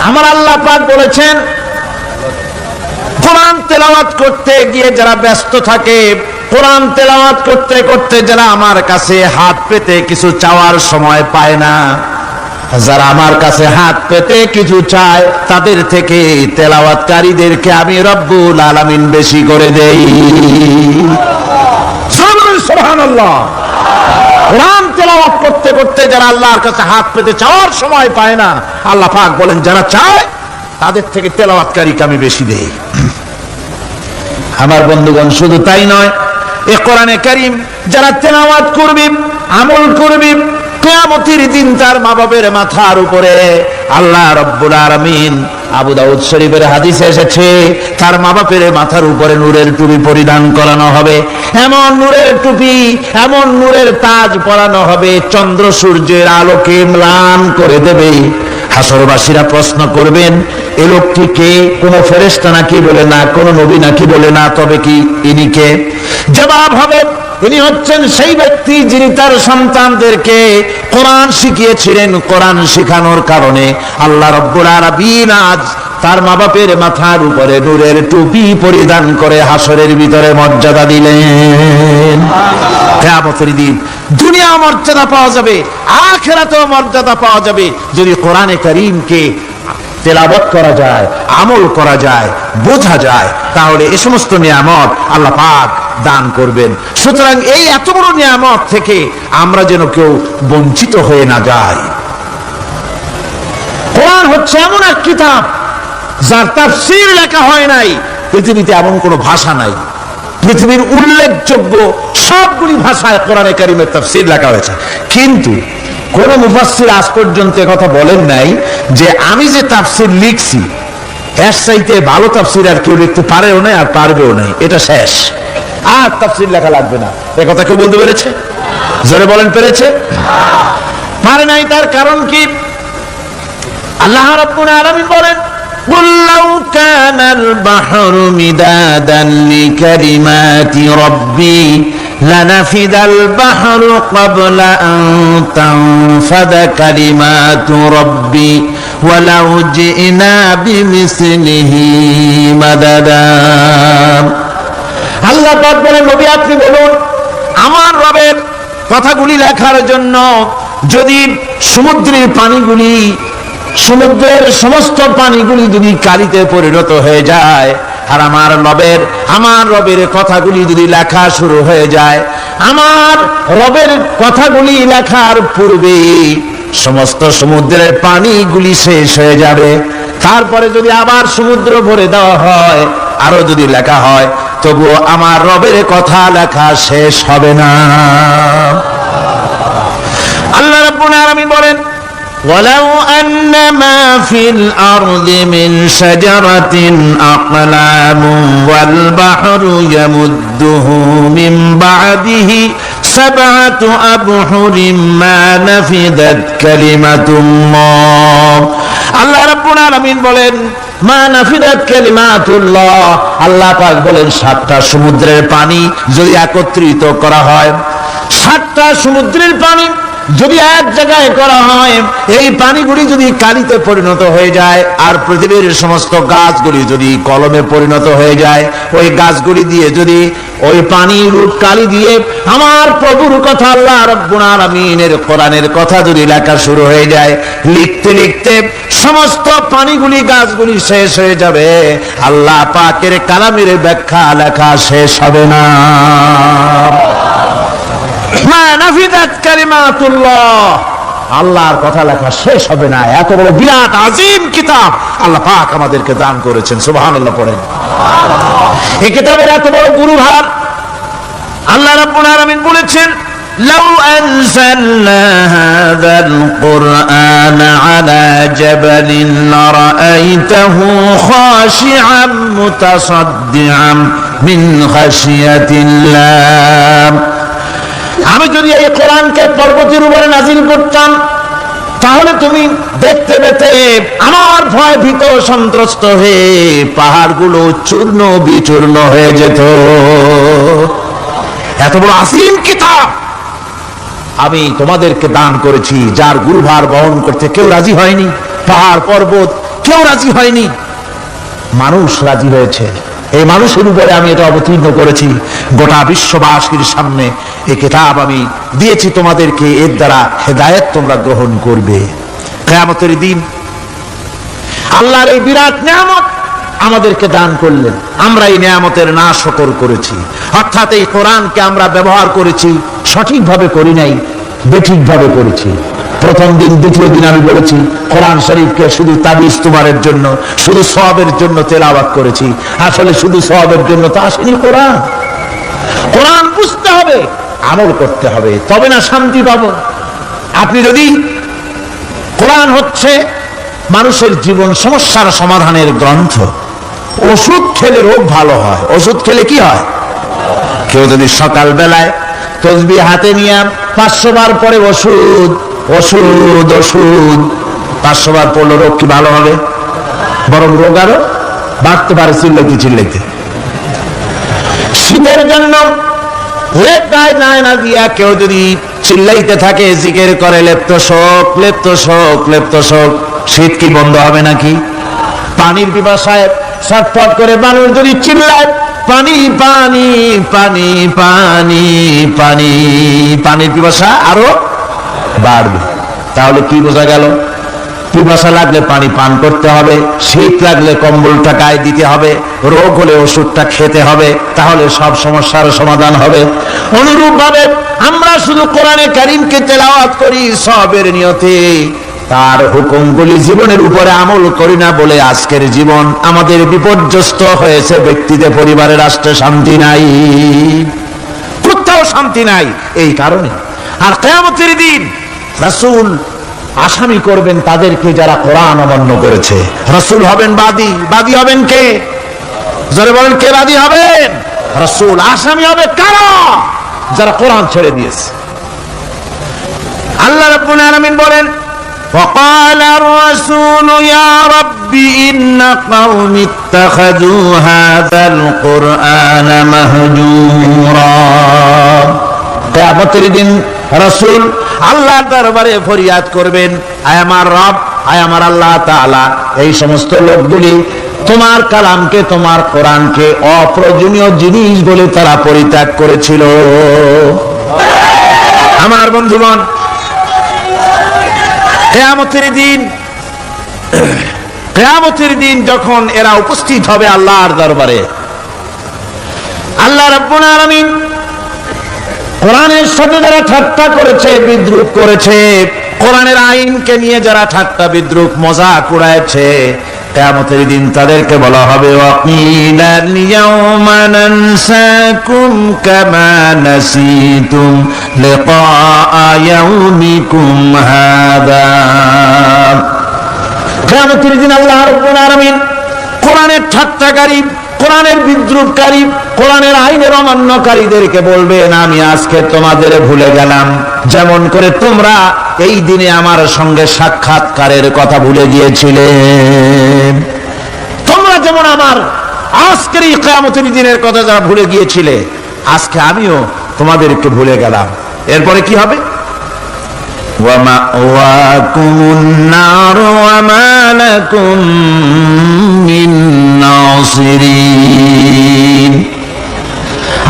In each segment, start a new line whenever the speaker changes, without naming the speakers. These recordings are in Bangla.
আমার আল্লাহ পাক বলেছেন, কোরআন তেলাওয়াত করতে গিয়ে যারা ব্যস্ত থাকে, কোরআন তেলাওয়াত করতে করতে যারা আমার কাছে হাত পেতে কিছু চাওয়ার সময় পায় না, যারা আমার কাছে হাত পেতে কিছু চায়, তাদের থেকে তেলাওয়াতকারীদেরকে আমি রব্বুল আলামিন বেশি করে দেই। সুবহানাল্লাহ। কোরআন তেলাওয়াত করতে করতে যারা আল্লাহর কাছে হাত পেতে চাওয়ার সময় পায় না, আল্লাহ পাক বলেন যারা চায় তাদের থেকে তেলাওয়াতকারীকে আমি বেশি দেই। আমার বন্ধুগণ, শুধু তাই নয়, এই কোরআনে কারীম যারা তেলাওয়াত করবে, আমল করবে, কিয়ামতের দিন তার মা বাবার মাথার উপরে আল্লাহ রাব্বুল আলামিন, আবু দাউদ শরীফের হাদিসে এসেছে, তার মা বাপের মাথার উপরে নূরের টুপি পরিধান করানো হবে। এমন নূরের টুপি, এমন নূরের তাজ পরানো হবে, চন্দ্র সূর্যের আলোকে ম্লান করে দেবে। হাসরবাসীরা প্রশ্ন করবেন, এ লোকটি কে? কোন ফেরেশতা নাকি? বলে না। কোন নবী নাকি? বলে না। তবে কি ইনি কে? জবাব হবে, ইনি হচ্ছেন সেই ব্যক্তি যিনি তার সন্তানদেরকে কোরআন শিখিয়েছিলেন। কোরআন শেখানোর কারণে আল্লাহ রাব্বুল আলামিন আজ তার মা বাপের মাথার উপরে নূরের টুপি পরিধান করে হাসরের ভিতরে মর্যাদা দিলেন। কিয়ামতের দিন দুনিয়া মর্যাদা পাওয়া যাবে, আখিরাতেও মর্যাদা পাওয়া যাবে যদি কোরআনে কারীমকে তেলাওয়াত করা যায়, আমল করা যায়, বোঝা যায়, তাহলে এই সমস্ত নিয়ামত আল্লাহ পাক দান করবেন। সুতরাং এই এত বড় নিয়ামত থেকে আমরা যেন কেউ বঞ্চিত হয়ে না যাই। কোরআন হচ্ছে এমন এক কিতাব যার তাফসীর লেখা হয় নাই। পৃথিবীতে এমন কোন ভাষা নাই, পৃথিবীর উল্লেখযোগ্য সবগুলি ভাষায় কোরআনে কারীমের তাফসীর লেখা হয়েছে, কিন্তু কোন মুফাসসির আজ পর্যন্ত কথা বলেন নাই যে আমি যে তাফসীর লিখছি এর চাইতে ভালো তাফসীর আর কেউ লিখতে পারেও না, আর পারবেও না। এটা শেষ, আর তাফসীর লেখা লাগবে না। এ কথা কেউ বলতে পেরেছে? জোরে বলেন, পেরেছে? পারে নাই। তার কারণ কি? আল্লাহ রাব্বুল আলামিন বলেন, قُلْ لَوْ كَانَ الْبَحْرُ مِدَادًا لِكَلِمَاتِ رَبِّي لَنَفِدَ الْبَحْرُ قَبْلَ أَن تَنفَدَ كَلِمَاتُ رَبِّي وَلَوْ جِئْنَا بِمِثْلِهِ مَدَدًا। আল্লাহ পাক বলেন, নবী আপনি বলুন, আমার রবের কথাগুলি লেখার জন্য যদি সমুদ্রের পানিগুলি, সমুদ্রের সমস্ত পানিগুলি যদি কালিতে পরিণত হয়ে যায়, আর আমার রবের কথাগুলি যদি লেখা শুরু হয়ে যায়, আমার রবের কথাগুলি লেখার পূর্বে সমস্ত সমুদ্রের পানিগুলি শেষ হয়ে যাবে। তারপরে যদি আবার সমুদ্র ভরে দেওয়া হয়, আরো যদি লেখা হয়, তবুও আমার রবের কথা লেখা শেষ হবে না। আল্লাহ রাব্বুল আলামিন বলেন, وَلَوْ أَنَّ مَا فِي الْأَرْضِ مِنْ شَجَرَةٍ أَقْلَامٌ وَالْبَحْرُ يَمُدُّهُ مِنْ بَعْدِهِ سَبْعَةُ أَبْحُرٍ مَا نَفِدَتْ كَلِمَةُ اللَّهِ। আল্লাহ রাব্বুল আলামিন বলেন, মা নাফিদাত কালিমাতুল্লাহ। আল্লাহ পাক বলেন, 7টা সমুদ্রের পানি যদি একত্রিত করা হয়, 7টা সমুদ্রের পানি যদি এক জায়গায় করা হয়, এই পানিগুলি যদি কালিতে পরিণত হয়ে যায়, আর পৃথিবীর সমস্ত গাছগুলি যদি কলমে পরিণত হয়ে যায়, ওই গাছগুলি দিয়ে যদি ওই পানির কালি দিয়ে আমার প্রভুর কথা, আল্লাহ রাব্বুল আলামিনের কোরআনের কথা যদি লেখা শুরু হয়ে যায়, লিখতে লিখতে সমস্ত পানিগুলি, গাছগুলি শেষ হয়ে যাবে, আল্লাহ পাকের কালামের ব্যাখ্যা লেখা শেষ হবে না। মা নাফিদাত কালিমাতুল্লাহ, আল্লাহর কথা লেখা শেষ হবে না। এত বড় বিরাট আজিম কিতাব আল্লাহ পাক আমাদেরকে দান করেছেন। সুবহানাল্লাহ পড়েন। এই কিতাবের এত বড় গুরুভার আল্লাহ রাব্বুল আলামিন বলেছেন, لو أنزلنا هذا القرآن على جبل لرأيته خاشعا متصدعا من خشية الله। আমি যদি এই কোরআনকে পর্বতের উপরে নাজিল করতাম, তাহলে তুমি দেখতে পেতে আমার ভয় ভীত সন্ত্রস্ত হয়ে পাহাড়গুলো চূর্ণ বিচূর্ণ হয়ে যেত। এত বড় আসিম কিতাব আমি তোমাদেরকে দান করেছি, যার গুরুভার বহন করতে কেউ রাজি হয়নি। পাহাড় পর্বত কেউ রাজি হয়নি, মানুষ রাজি হয়েছে। এই মানুষের উপরে আমি এটা অবতীর্ণ করেছি, গোটা বিশ্ববাসীর সামনে এই কিতাব আমি দিয়েছি তোমাদেরকে, এর দ্বারা হেদায়েত তোমরা গ্রহণ করবে। কিয়ামতের দিন আল্লাহর এই বিরাট নিয়ামত আমাদেরকে দান করলেন, আমরা এই নিয়ামতের নাশকর করেছি। অর্থাৎ এই কোরআনকে আমরা ব্যবহার করেছি, সঠিকভাবে করি নাই, বেঠিকভাবে করেছি। প্রথম দিন দ্বিতীয় দিন আমি বলেছি কোরআন শরীফকে শুধু তাবিজ তোমারের জন্য, শুধু সওয়াবের জন্য তেলাওয়াত করেছি। আসলে শুধু সওয়াবের জন্য তো আসেনি কোরআন। কোরআন বুঝতে হবে, আমল করতে হবে, তবে না শান্তি পাবো। আপনি যদি কোরআন হচ্ছে মানুষের জীবন সমস্যার সমাধানের গ্রন্থ। ওষুধ খেলে রোগ ভালো হয়, ওষুধ খেলে কি হয়? কেউ যদি সকাল বেলায় তসবিহ হাতে নিয়ে 500 বার পরে ওষুধ ওষুধ ওষুধ 500 বার পড়লো, রোগ কি ভালো হবে? বরং রোগ আরো বাড়তে পারে চিল্লাইতে চিল্লাইতে। শীতের জন্য লেপটায় যায় না দিয়া কেউ যদি চিল্লাইতে থাকে, জিকির করে লেপ্ত শোক লেপ্ত শোক লেপ্ত শোক, শীত কি বন্ধ হবে নাকি? পানির পিপাসায় ছটফট করে মানুষ যদি চিল্লায় পানি পানি পানি পানি পানি, পানির পিপাসা আরো বাড়বে। তাহলে কি বোঝা গেল? পিপাসা লাগলে পানি পান করতে হবে, শীত লাগলে কম্বলটা গায়ে দিতে হবে, রোগ হলে ওষুধটা খেতে হবে, তাহলে সব সমস্যার সমাধান হবে। অনুরূপ ভাবে আমরা শুধু কোরআনে কারীমকে তেলাওয়াত করি সওয়াবের নিয়তে, তার হুকুমগুলি জীবনের উপরে আমল করি না বলে আজকের জীবন আমাদের বিপর্যস্ত হয়েছে। ব্যক্তিতে, পরিবারে, রাষ্ট্রে শান্তি নাই, কোথাও শান্তি নাই এই কারণে। আর কিয়ামতের দিন রাসূল আসামি করবেন তাদেরকে যারা কোরআন অমান্য করেছে। রাসূল হবেন বাদী, বাদী হবেন কে? যারা বলেন কে বাদী হবেন? রাসূল। আসামি হবে কারা? যারা কোরআন ছেড়ে দিয়েছে। আল্লাহ রাব্বুল আলামিন বলেন وقال الرسول يا رب إن قومي اتخذوا هذا القرآن مهجورا। কিয়ামতের দিন রাসূল আল্লাহর দরবারে ফরিয়াদ করবেন, আয় আমার রব, আয় আমার আল্লাহ তাআলা, এই সমস্ত লোকগুলি তোমার কালামকে, তোমার কোরআনকে অপ্রয়োজনীয় জিনিস বলে তারা পরিত্যাগ করেছিল। আমার বন্ধুগণ, কিয়ামতের দিন যখন এরা উপস্থিত হবে আল্লাহর দরবারে, আল্লাহ রাব্বুল আলামিন কোরআনের সাথে যারা ঠাট্টা করেছে, বিদ্রুপ করেছে, কোরআনের আইনকে নিয়ে যারা ঠাট্টা বিদ্রুপ মজাক উড়াইছে, কিয়ামতের দিন তাদেরকে বলা হবে ওয়াকিলাল ইয়াওমা নানসাকুম কামা নাসিতুম লিকা ইয়াউমিকুম হাদা। কিয়ামতের দিন আল্লাহ রাব্বুল আলামিন কোরআনের ঠাট্টাকারী, কোরআনের বিদ্রুপকারী, কোরআনের আইনের অমান্যকারীদেরকে বলবেন আমি আজকে তোমাদের ভুলে গেলাম, যেমন করে তোমরা এই দিনে আমার সঙ্গে সাক্ষাৎকারের কথা ভুলে গিয়েছিলে। তোমরা যেমন আমার আজকের এই কিয়ামতের দিনের কথা যারা ভুলে গিয়েছিলে, আজকে আমিও তোমাদেরকে ভুলে গেলাম। এরপরে কি হবে? ওয়ামাওয়াকুমুন নার ওয়া মা লাকুম মিন নাসিরিন।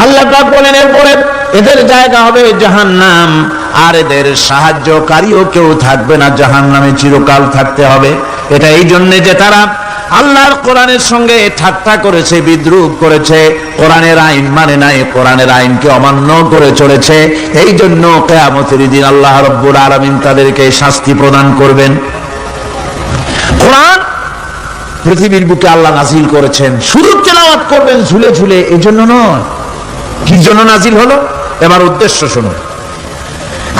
আল্লাহ পাক বলেন এরপরে এদের জায়গা হবে জাহান্নাম, আর এদের সাহায্যকারীও কেউ থাকবে না, জাহান্নামে চিরকাল থাকতে হবে। এটা এই জন্য যে তারা আল্লাহর কোরআনের সঙ্গে ঠাট্টা করেছে, বিদ্রুপ করেছে, কোরআনের আইন মানে নাই, কোরআনের আইনকে অমান্য করে চলেছে। এই জন্য কিয়ামতের দিন আল্লাহ রাব্বুল আলামিন তাদেরকে শাস্তি প্রদান করবেন। কোরআন পৃথিবীর বুকে আল্লাহ নাজিল করেছেন, শুধু তেলাওয়াত করবেন ঝুলে ঝুলে, এই জন্য নয়। কি জন্য নাজিল হলো? এবার উদ্দেশ্য শুনুন।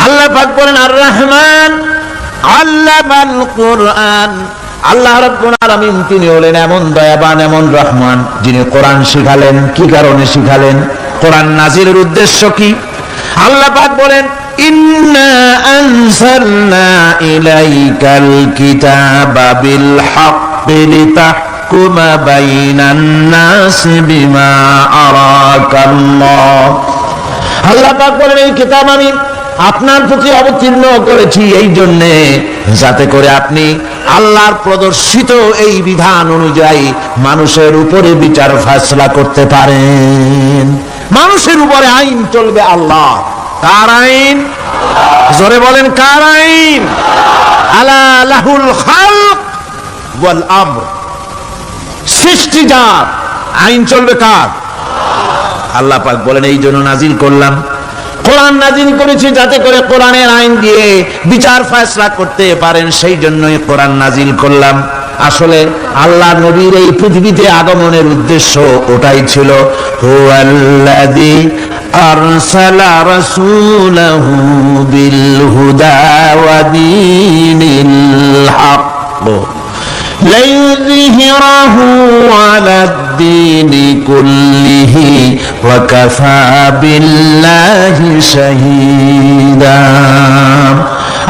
আল্লাহ পাক বলেন আর রহমান আল্লামাল কোরআন। আল্লাহ রাব্বুল আলামিন তিনি হলেন এমন দয়াবান, এমন রহমান, যিনি কোরআন শিখালেন। কি কারণে শিখালেন? কোরআন নাজিলের উদ্দেশ্য কি? আল্লাহ পাক বলেন ইন্না আনসালনা ইলাইকাল কিতাবা বিল হাক্কি লিতাহকুমা বাইনান নাসি বিমা আরাকাল্লাহ। আল্লাহ পাক বলেন এই কিতাব আমি আপনার প্রতি অবতীর্ণ করেছি এই জন্যে যাতে করে আপনি আল্লাহর প্রদর্শিত এই বিধান অনুযায়ী মানুষের উপরে বিচার ফয়সালা করতে পারেন। মানুষের উপরে আইন চলবে আল্লাহ। কার আইন? জোরে বলেন, কার আইন? আলা লাহুল খালক ওয়াল আমর, সৃষ্টি যার, আইন চলবে কার? আল্লাহ পাক বলেন এই জন্য নাজিল করলাম, কোরআন নাজিল করেছি যাতে করে কোরআনের আইন দিয়ে বিচার ফয়সালা করতে পারেন, সেই জন্যই কোরআন নাজিল করলাম। আসলে আল্লাহ নবীর এই পৃথিবীতে আগমনের উদ্দেশ্য ওটাই ছিল। হুয়াল্লাযী আরসালা রাসূলাহু বিল হুদা ওয়া দীনিল হক লিইয়ুযহিরাহু আলাদ-দীনি কুল্লিহি ওয়া কাফা বিল্লাহি শাহীদা।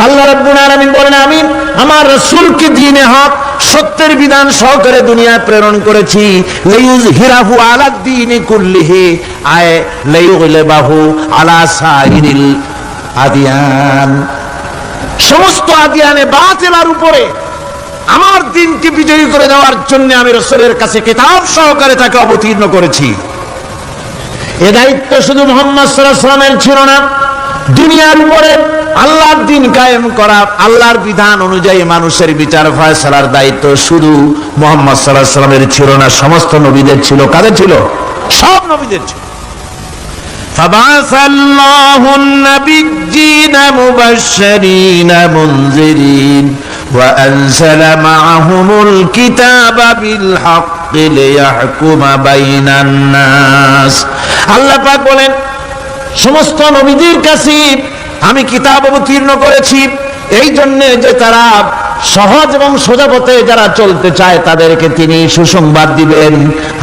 আল্লাহ রাব্বুল আলামিন বলেন, আমি আমার রাসূলকে দ্বীনে হক, সত্যের বিধান সহকারে দুনিয়ায় প্রেরণ করেছি। লিইয়ুযহিরাহু আলাদ-দীনি কুল্লিহি, আয় লিইয়ুগলিবাহু আলা সাইরিল আদিয়ান, সমস্ত আদিয়ানে বাতিলের উপরে আমার দ্বীনকে বিজয়ী করে দেওয়ার জন্য আমি রাসূলের কাছে কিতাব সহকারে তাকে অবতীর্ণ করেছি। এ দায়িত্ব শুধু মুহাম্মদ সাল্লাল্লাহু আলাইহি ওয়াসাল্লামের ছিল না, দুনিয়ার উপরে আল্লাহর দ্বীন কায়েম করা, আল্লাহর বিধান অনুযায়ী মানুষের বিচার ফয়সালার দায়িত্ব শুধু মুহাম্মদ সাল্লাল্লাহু আলাইহি ওয়াসাল্লামের ছিল না, সমস্ত নবীদের ছিল। কাদের ছিল? সব নবীদের ছিল। فبعث الله النبيين مبشرين منذرين وأنزل معهم الكتاب بالحق ليحكم بين الناس। আল্লাহ পাক বলেন সমস্ত নবীদের কাছে আমি কিতাব অবতীর্ণ করেছি এই জন্য যে তারা সহজ এবং সোজা পথে যারা চলতে চায় তাদেরকে তিনি সুসংবাদ দিবেন,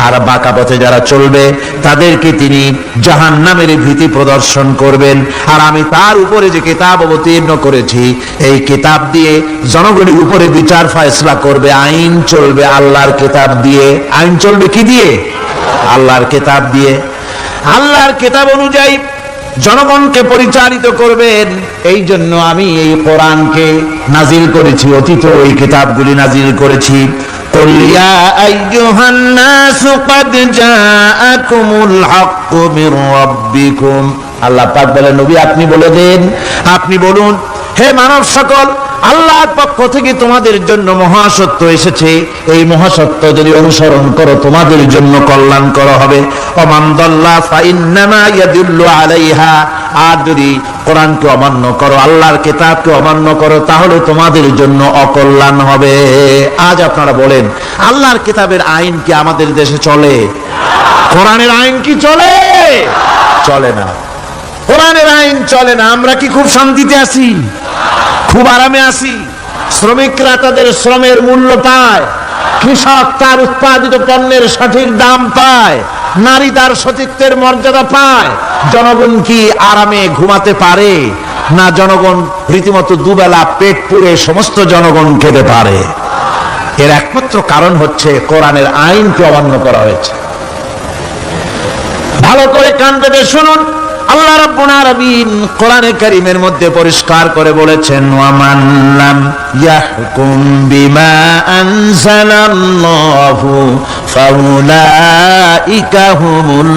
আর বাঁকা পথে যারা চলবে তাদেরকে তিনি জাহান্নামের ভীতি প্রদর্শন করবেন। আর আমি তার উপরে যে কিতাব অবতীর্ণ করেছি এই কিতাব দিয়ে জনগণের উপরে বিচার ফয়সালা করবে, আইন চলবে আল্লাহর কিতাব দিয়ে। আইন চলবে কি দিয়ে? আল্লাহর কিতাব দিয়ে। আল্লাহর কিতাব অনুযায়ী জনগণকে পরিচালিত করবেন, এই জন্য আমি এই কোরআনকে নাজিল করেছি, অতীত ওই কিতাবগুলি নাজিল করেছি। কুল ইয়া আইয়ুহান নাসু ক্বাদ জাআকুমুল হাক্কু মির রাব্বিকুম। আল্লাহ পাক বলেন নবী আপনি বলে দেন, আপনি বলুন হে মানব সকল, আল্লাহর পক্ষ থেকে তোমাদের জন্য মহাসত্য এসেছে, এই মহাসত্য যদি অনুসরণ করো তোমাদের জন্য কল্যাণকর হবে। ওমান দাল্লা ফাইন্নামা ইয়াদুল্লু আলাইহা, আর যদি কোরআনকে অমান্য করো, আল্লাহর কিতাবকে অমান্য করো, তাহলে তোমাদের জন্য অকল্যাণ হবে। আজ আপনারা বলেন আল্লাহর কিতাবের আইন কি আমাদের দেশে চলে? কোরআনের আইন কি চলে? চলে না। কোরআনের আইন চলে না। আমরা কি খুব শান্তিতে আছি? খুব আরামে আছি? শ্রমিকরা তাদের শ্রমের মূল্য পায়, কৃষক তার উৎপাদিত পণ্যের সঠিক দাম পায়, নারী তার সতীত্বের মর্যাদা পায়, জনগণ কি আরামে ঘুমাতে পারে? না, জনগণ রীতিমতো দুবেলা পেট পুরে সমস্ত জনগণ খেতে পারে। এর একমাত্র কারণ হচ্ছে কোরআনের আইনকে অমান্য করা হয়েছে। ভালো করে কান পেতে শুনুন, আল্লাহ রাব্বুল আলামিন কোরআনে কারীমের মধ্যে পরিষ্কার করে বলেছেন ওয়ামান লাম ইয়াহকুম বিমা আনজালাল্লাহু ফাউলাইকা হুমুল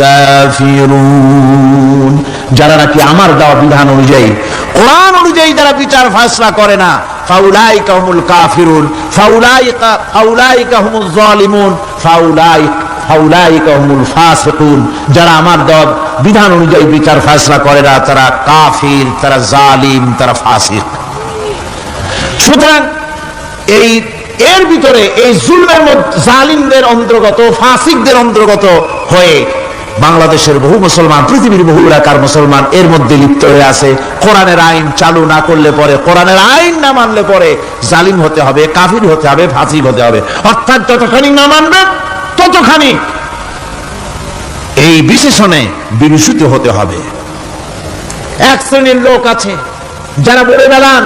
কাফিরুন। যারা নাকি আমার দেওয়া বিধান অনুযায়ী, কোরআন অনুযায়ী যারা বিচার ফয়সালা করে না, ফাউলাইকা হুমুল কাফিরুন, ফাউলাইকা হুমুজ জালিমুন, ফাউলাইকা হুমুল ফাসিকুন। যারা আমার দেওয়া বিধান অনুযায়ী বিচার ফয়সালা করে না তারা কাফির, তারা জালিম, তারা ফাসিক। সুতরাং এর ভিতরে এই জুলমের মধ্যে জালিমদের অন্তর্গত, ফাসিকদের অন্তর্গত হয়ে বাংলাদেশের বহু মুসলমান, পৃথিবীর বহু এলাকার মুসলমান এর মধ্যে লিপ্ত হয়ে আছে। কোরআনের আইন চালু না করলে পরে, কোরআনের আইন না মানলে পরে জালিম হতে হবে, কাফির হতে হবে, ফাসিক হতে হবে। অর্থাৎ যতখানি না মানবে ততখানি এই বিশেষণে বিভূষিত হতে হবে। এক শ্রেণীর লোক আছে যারা বলে বেড়ান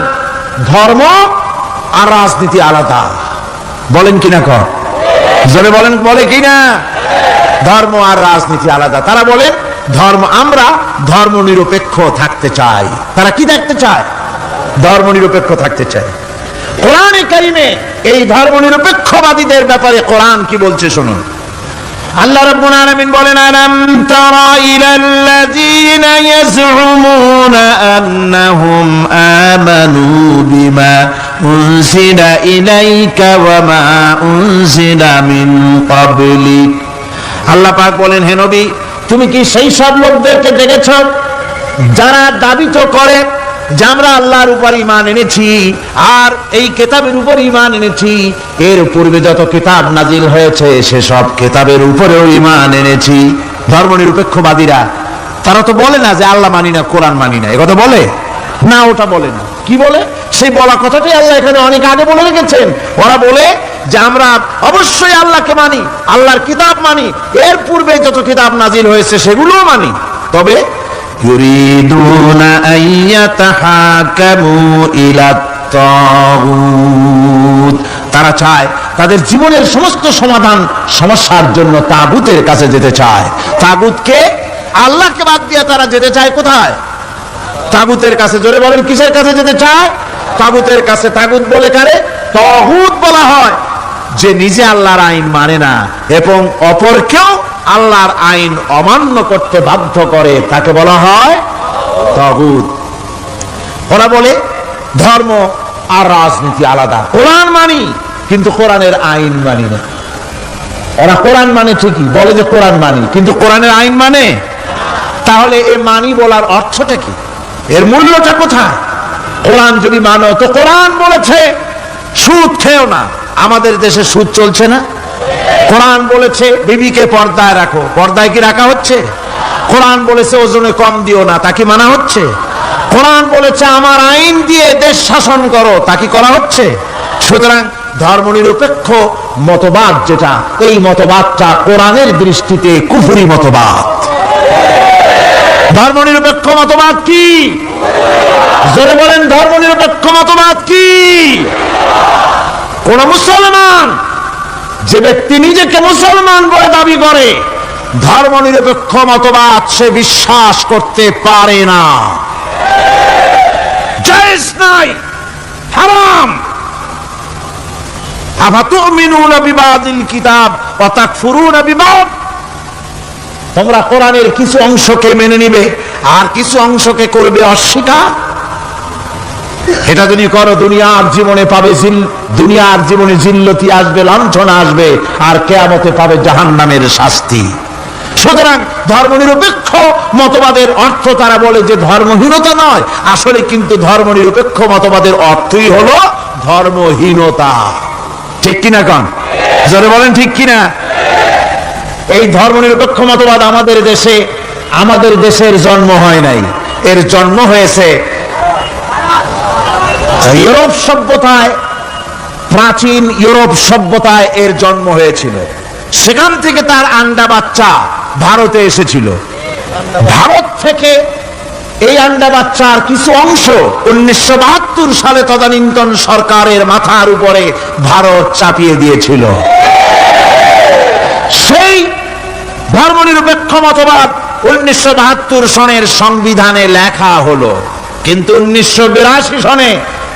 ধর্ম আর রাজনীতি আলাদা। বলেন কিনা? কর জোরে বলেন, বলে কিনা? ধর্ম আর রাজনীতি আলাদা। তারা বলে আমরা ধর্ম নিরপেক্ষ থাকতে চাই। তারা কি থাকতে চায়? ধর্ম নিরপেক্ষ থাকতে চায়। কোরআনে কারিমে এই ধর্মনিরপেক্ষবাদীদের ব্যাপারে কোরআন কি বলছে শুনুন। আল্লাহ রাব্বুল আলামিন বলেন, আলাম তারা ইলাল্লাযীনা ইয়াজউমুনা আন্নাহুম আমানু বিমা উনজিলা ইলাইকা ওয়া মা উনজিলা মিন ক্বাবলিক। আল্লাহ পাক বলেন, হে নবী, তুমি কি সেই সব লোকদেরকে দেখেছো যারা দাবি তো করে যে আমরা আল্লাহর উপর ঈমান এনেছি আর এই কিতাবের উপর ঈমান এনেছি, এর পূর্বে যত কিতাব নাজিল হয়েছে সেসব কিতাবের উপরেও ঈমান এনেছি। ধর্মনিরপেক্ষবাদীরা তারা তো বলে না যে আল্লাহ মানি না, কোরআন মানি না, একথা বলে না, ওটা বলে না। কি বলে? সেই বলা কথাটাই আল্লাহ এখানে অনেক আগে বলে রেখেছেন। ওরা বলে যে আমরা অবশ্যই আল্লাহকে মানি, আল্লাহর কিতাব মানি, এর পূর্বে যত কিতাব নাজিল হয়েছে সেগুলোও মানি, তবে ইউরিদুনা আইয়াতাহাকামু ইলাত তাগুত, তারা চায় তাদের জীবনের সমস্ত সমাধান সমস্যার জন্য তাগুতের কাছে যেতে চায়। তাগুতকে, আল্লাহকে বাদ দিয়ে তারা যেতে চায় কোথায়? তাগুতের কাছে। জোরে বলেন, কিসের কাছে যেতে চায়? তাগুতের কাছে। তাগুত বলে কারে? তাগুত বলা হয় যে নিজে আল্লাহর আইন মানে না এবং অপরকেও আল্লাহর আইন অমান্য করতে বাধ্য করে, তাকে বলা হয় তাগুত। ওরা বলে ধর্ম আর রাজনীতি আলাদা, কোরআন মানি কিন্তু কোরআনের আইন মানি না। ওরা কোরআন মানে ঠিকই, বলে যে কোরআন মানি, কিন্তু কোরআনের আইন মানে। তাহলে এ মানি বলার অর্থটা কি? এর মূল্যটা কোথায়? কোরআন যদি মানো তো কোরআন বলেছে সুদ খেও না, আমাদের দেশে সুদ চলছে না? কোরআন বলেছে বিবিকে পর্দায় রাখো, পর্দায় কি রাখা হচ্ছে? কোরআন বলেছে ওজনে কম দিও না, তা কি মানা হচ্ছে? কোরআন বলেছে আমার আইন দিয়ে দেশ শাসন করো, তা কি করা হচ্ছে? সুতরাং ধর্মনিরপেক্ষ মতবাদ যেটা, এই মতবাদটা কোরআনের দৃষ্টিতে কুফরি মতবাদ। ধর্মনিরপেক্ষ মতবাদ কি? জোরে বলেন, ধর্মনিরপেক্ষ মতবাদ কি? কোন মুসলমান, যে ব্যক্তি নিজেকে মুসলমান বলে দাবি করে, ধর্মনিরপেক্ষ মতবাদ সে বিশ্বাস করতে পারে না, জায়েজ নাই, হারাম। আফাতুমিনুনা বিবাদিল কিতাব ওয়া তাকফুরুনা বিবাদ, তোমরা কোরআনের কিছু অংশকে মেনে নিবে আর কিছু অংশকে করবে অস্বীকার। এটা যদি করো দুনিয়ার জীবনে পাবে দুনিয়ার জীবনে জিল্লতি আসবে, লাঞ্ছনা আসবে, আর কিয়ামতে পাবে জাহান্নামের শাস্তি। সুতরাং ধর্মনিরপেক্ষ মতবাদের অর্থ তারা বলে যে ধর্মহীনতা নয়, আসলে কিন্তু ধর্মনিরপেক্ষ মতবাদের অর্থই হলো ধর্মহীনতা। ঠিক কিনা কন? জোরে বলেন ঠিক কিনা? এই ধর্মনিরপেক্ষ মতবাদ আমাদের দেশের জন্ম হয় নাই, এর জন্ম হয়েছে ইউরোপ সভ্যতায়। প্রাচীন ইউরোপ সভ্যতায় এর জন্ম হয়েছিল, সেখান থেকে তার আন্ডা বাচ্চা ভারতে এসেছিল। ভারত থেকে এই আন্ডা বাচ্চার কিছু অংশ 1972 সালে তদানীন্তন সরকারের মাথার উপরে ভারত চাপিয়ে দিয়েছিল। সেই ধর্মনিরপেক্ষ মতবাদ 1972 সনের সংবিধানে লেখা হলো, কিন্তু 1982 সনে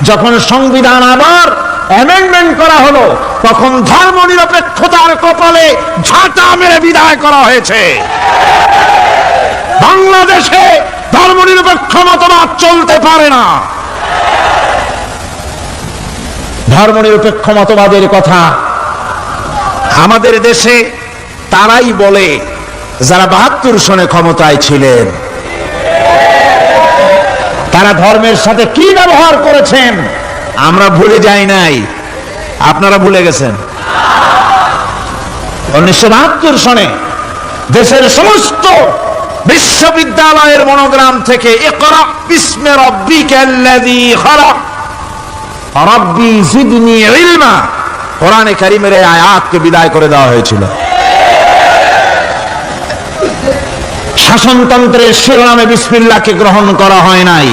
যখন সংবিধান আবার অ্যামেন্ডমেন্ট করা হলো, তখন ধর্মনিরপেক্ষতার কপালে ঝাঁটা মেরে বিদায় করা হয়েছে। বাংলাদেশে ধর্মনিরপেক্ষ মতবাদ চলতে পারে না। ধর্মনিরপেক্ষ মতবাদের কথা আমাদের দেশে তারাই বলে যারা 72 সনে ক্ষমতায় ছিলেন। তারা ধর্মের সাথে কি ব্যবহার করেছেন আমরা ভুলে যাই নাই, আপনারা ভুলে গেছেন। 1972 সনে দেশের সমস্ত বিশ্ববিদ্যালয়ের মনোগ্রাম থেকে ইকরা বিস্মি রাব্বিকাল্লাযী খালাক রাব্বি জিদনি ইলমা, কোরআনে কারীমের এই আয়াতকে বিদায় করে দেওয়া হয়েছিল। শাসনতন্ত্রের শিরোনামে বিসমিল্লাহকে গ্রহণ করা হয় নাই।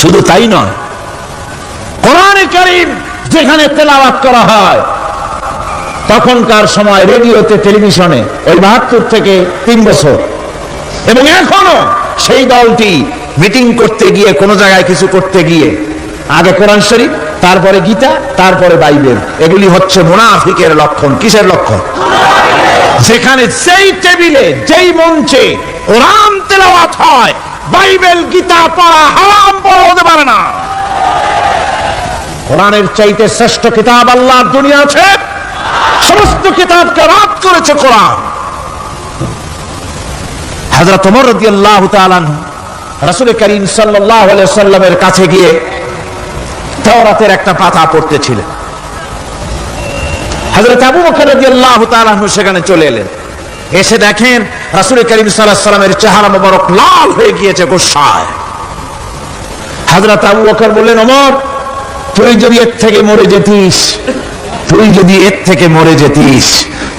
শুধু তাই নয়, কোরআনে কারীম যেখানে তেলাওয়াত করা হয় তখনকার সময় রেডিওতে, টেলিভিশনে, ওই 72 থেকে 3 বছর, এবং এখনো সেই দলটি মিটিং করতে গিয়ে, কোন জায়গায় কিছু করতে গিয়ে আগে কোরআন শরীফ, তারপরে গীতা, তারপরে বাইবেল। এগুলি হচ্ছে মুনাফিকের লক্ষণ। কিসের লক্ষণ? যেখানে যেই টেবিলে যেই মঞ্চে কোরআন তেলাওয়াত হয়, বাইবেল গীতা পড়া হারাম বলা হতে পারে না। কোরআনের চাইতে শ্রেষ্ঠ কিতাব আল্লাহর দুনিয়া আছে? সমস্ত কিতাবকে রাত করেছে কোরআন। হযরত ওমর রাদিয়াল্লাহু তাআলা আনহু রাসূল করিম সাল্লাল্লাহু আলাইহি সাল্লামের কাছে গিয়ে তাওরাতের একটা পাতা পড়তেছিলেন। হযরত আবু বকর রাদিয়াল্লাহু তাআলা আনহু সেখানে চলে এলেন। এসে দেখেন রাসূল করিম সাল্লাল্লাহু আলাইহি সাল্লামের চেহারা মোবারক লাল হয়ে গিয়েছে গোসায়। হযরত আবু বকর বললেন, ওমর, তুই যদি এর থেকে মরে যেতিস, তুই যদি এর থেকে মরে যেতিস,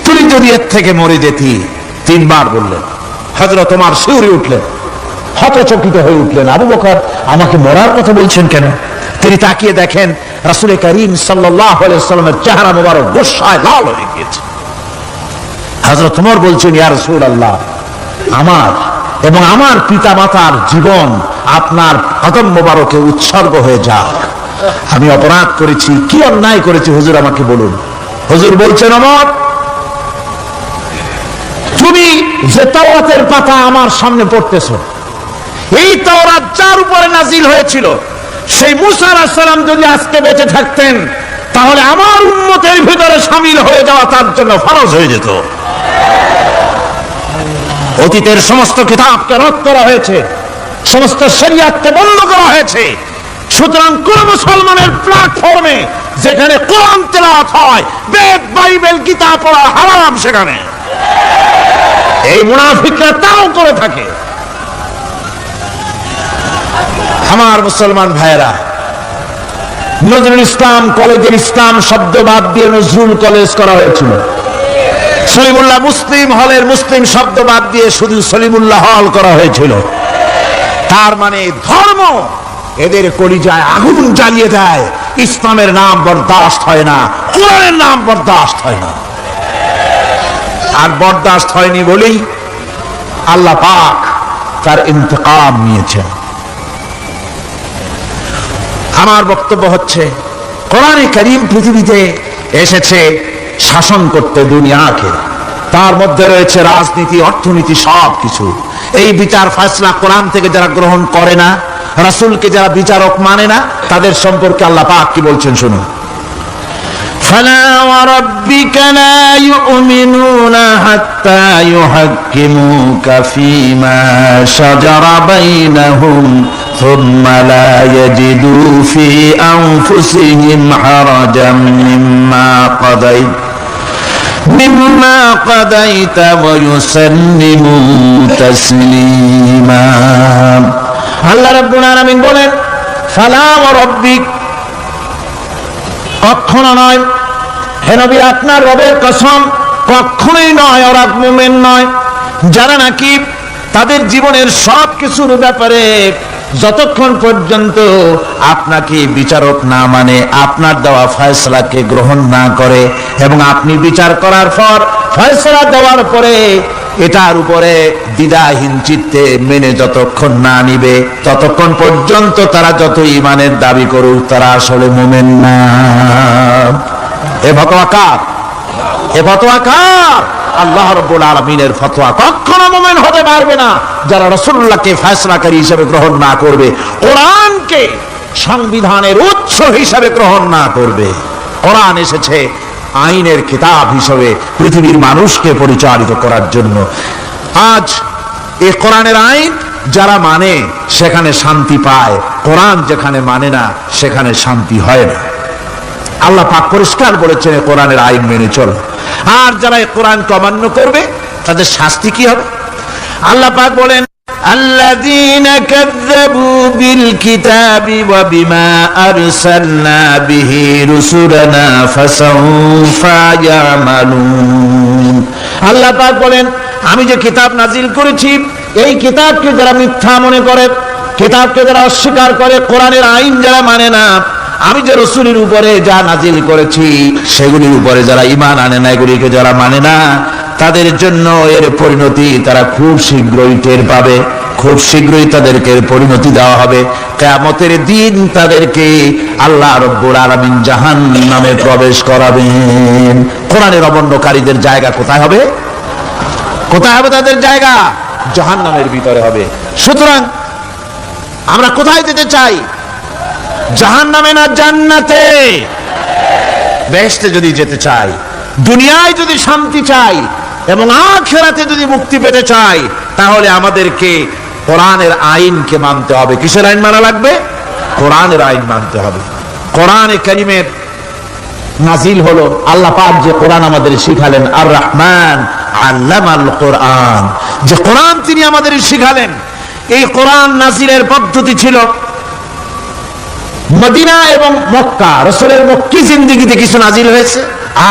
তুই যদি এর থেকে মরে যেতি। তিনবার বললেন। হযরত ওমর শিউরে উঠলেন, হতচকিত হয়ে উঠলেন। আবু বকর আমাকে মরার কথা বলছেন কেন? তিনি তাকিয়ে দেখেন রাসূল করিম সাল্লাল্লাহু আলাইহি ওয়াসাল্লামের চেহারা মোবারক গোসায় লাল হয়ে গিয়েছে। হযরত ওমর বলছেন, ইয়া রাসূলুল্লাহ, আমার এবং আমার পিতামাতার জীবন আপনার কদম মোবারকে উৎসর্গ হয়ে যাক। আমি অপরাধ করেছি, কি অন্যায় করেছি হুজুর আমাকে বলুন। হুজুর বলছেন, ওমর, তুমি যে তাওরাতের পাতা আমার সামনে পড়তেছো, এই তাওরাত যার উপরে নাজিল হয়েছিল, সেই মুসা আলাইহিস সালাম যদি আজকে বেঁচে থাকতেন, তাহলে আমার উম্মতের ভিতরে শামিল হয়ে যাওয়া তার জন্য ফরজ হয়ে যেত। অতীতের সমস্ত কিতাবকে রদ করা হয়েছে, সমস্ত শরিয়াতকে বন্ধ করা হয়েছে। সুতরাং কোন মুসলমানের প্ল্যাটফর্মে যেখানে কোরআন তেলাওয়াত হয়, বেদ, বাইবেল, গীতা পড়া হারাম। সেখানে এই মুনাফিকরা তাও করে থাকে। আমার মুসলমান ভাইয়েরা, নজরুল ইসলাম কলেজের ইসলাম শব্দ বাদ দিয়ে নজরুল কলেজ করা হয়েছিল। সলিমুল্লাহ মুসলিম হলের মুসলিম শব্দ বাদ দিয়ে শুধু সলিমুল্লাহ হল করা হয়েছিল। তার মানে ধর্ম এদের কলিজায় আগুন জ্বালিয়ে দেয়। ইসলামের নাম বরদাস্ত হয় না, কোরআনের নাম বরদাস্ত হয় না। আর বরদাস্ত হয়নি বলেই আল্লাহ পাক তার ইন্তেকাম নিয়েছেন। আমার বক্তব্য হচ্ছে, কোরআনে কারীম পৃথিবীতে এসেছে শাসন করতে দুনিয়াকে। তার মধ্যে রয়েছে রাজনীতি, অর্থনীতি, সব কিছু। এই বিচার ফয়সালা কোরআন থেকে যারা গ্রহণ করে না, রাসূলকে যারা বিচারক মানে না, তাদের সম্পর্কে আল্লাহ পাক কি বলছেন শুনুন। فلا وربك لا يؤمنون حتى يحكموك فيما شجر بينهم ثم لا يجدوا في أنفسهم حرجا مما قضيت ويسلموا تسليما। আল্লাহ রাব্বুল আলামিন বলেন, ফালা ওয়া রাব্বিক, কখনো নয় হে নবী, আপনার রবের কসম, কখনোই নয়। ওরা মুমিন নয় যারা নাকি তাদের জীবনের সব কিছুর ব্যাপারে যতক্ষণ পর্যন্ত আপনাকে বিচারক না মানে, আপনার দেওয়া ফয়সালাকে গ্রহণ না করে, এবং আপনি বিচার করার পর ফয়সালা দেওয়ার পরে এটার উপরে দ্বিধাহীন চিত্তে মেনে যতক্ষণ না নিবে, ততক্ষণ পর্যন্ত তারা যত ঈমানের দাবি করুক, তারা আসলে মুমিন না। এ ফতোয়া কার? এ ফতোয়া কার? আল্লাহ রাব্বুল আলামিনের ফতোয়া। কখনো মুমিন হতে পারবে না যারা রাসূলুল্লাহকে ফয়সালাকারী হিসেবে গ্রহণ না করবে, কোরআনকে সংবিধানের উৎস হিসেবে গ্রহণ না করবে। কোরআন এসেছে আইনের কিতাব হিসেবে পৃথিবীর মানুষকে পরিচালিত করার জন্য। আজ এই কোরআনের আইন যারা মানে সেখানে শান্তি পায়, কোরআন যেখানে মানে না সেখানে শান্তি হয় না। আল্লাহ পাক পরিষ্কার বলেছেন কোরআনের আইন মেনে চল। আর যারা এই কোরআনকে অমান্য করবে তাদের শাস্তি কি হবে? আল্লাহ পাক বলেন, আল্লাযীনা কাযযাবু বিল কিতাবি ওয়া বিমা আরসালনা বিহি রুসুলানা ফাসাউফা ইয়ামালুন। আল্লাহ পাক বলেন, আমি যে কিতাব নাজিল করেছি, এই কিতাবকে যারা মিথ্যা মনে করে, কিতাবকে যারা অস্বীকার করে, কোরআনের আইন যারা মানে না, আমি যে রাসূলের উপরে যা নাজিল করেছি সেগুলির উপরে যারা ঈমান আনে না, এগুলিকে যারা মানে না, তাদের জন্য এর পরিণতি তারা খুব শীঘ্রই টের পাবে। খুব শীঘ্রই তাদেরকে পরিণতি দেওয়া হবে, কিয়ামতের দিন তাদেরকে আল্লাহ রাব্বুল আলামিন জাহান্নামে প্রবেশ করাবেন। কোরআনের অবমাননাকারীদের জায়গা কোথায় হবে? কোথায় হবে তাদের জায়গা? জাহান্নামের ভিতরে হবে। সুতরাং আমরা কোথায় যেতে চাই? জাহান্নামে না জান্নাতে? বেহেশতে যদি যেতে চাই, দুনিয়ায় যদি শান্তি চাই এবং আখিরাতে যদি মুক্তি পেতে চাই, তাহলে আমাদেরকে কোরআনের আইনকে মানতে হবে। কিসের আইন মানা লাগবে? কোরআনের আইন মানতে হবে। কোরআনে কারীমের নাজিল হলো, আল্লাহ পাক যে কোরআন আমাদের শিখালেন, আর রহমান আল্লামাল কোরআন, যে কোরআন তিনি আমাদের শিখালেন। এই কোরআন নাজিলের পদ্ধতি ছিল মদিনা এবং মক্কা, রাসূলের মক্কি জিন্দেগিতে কিছু নাজিল হয়েছে,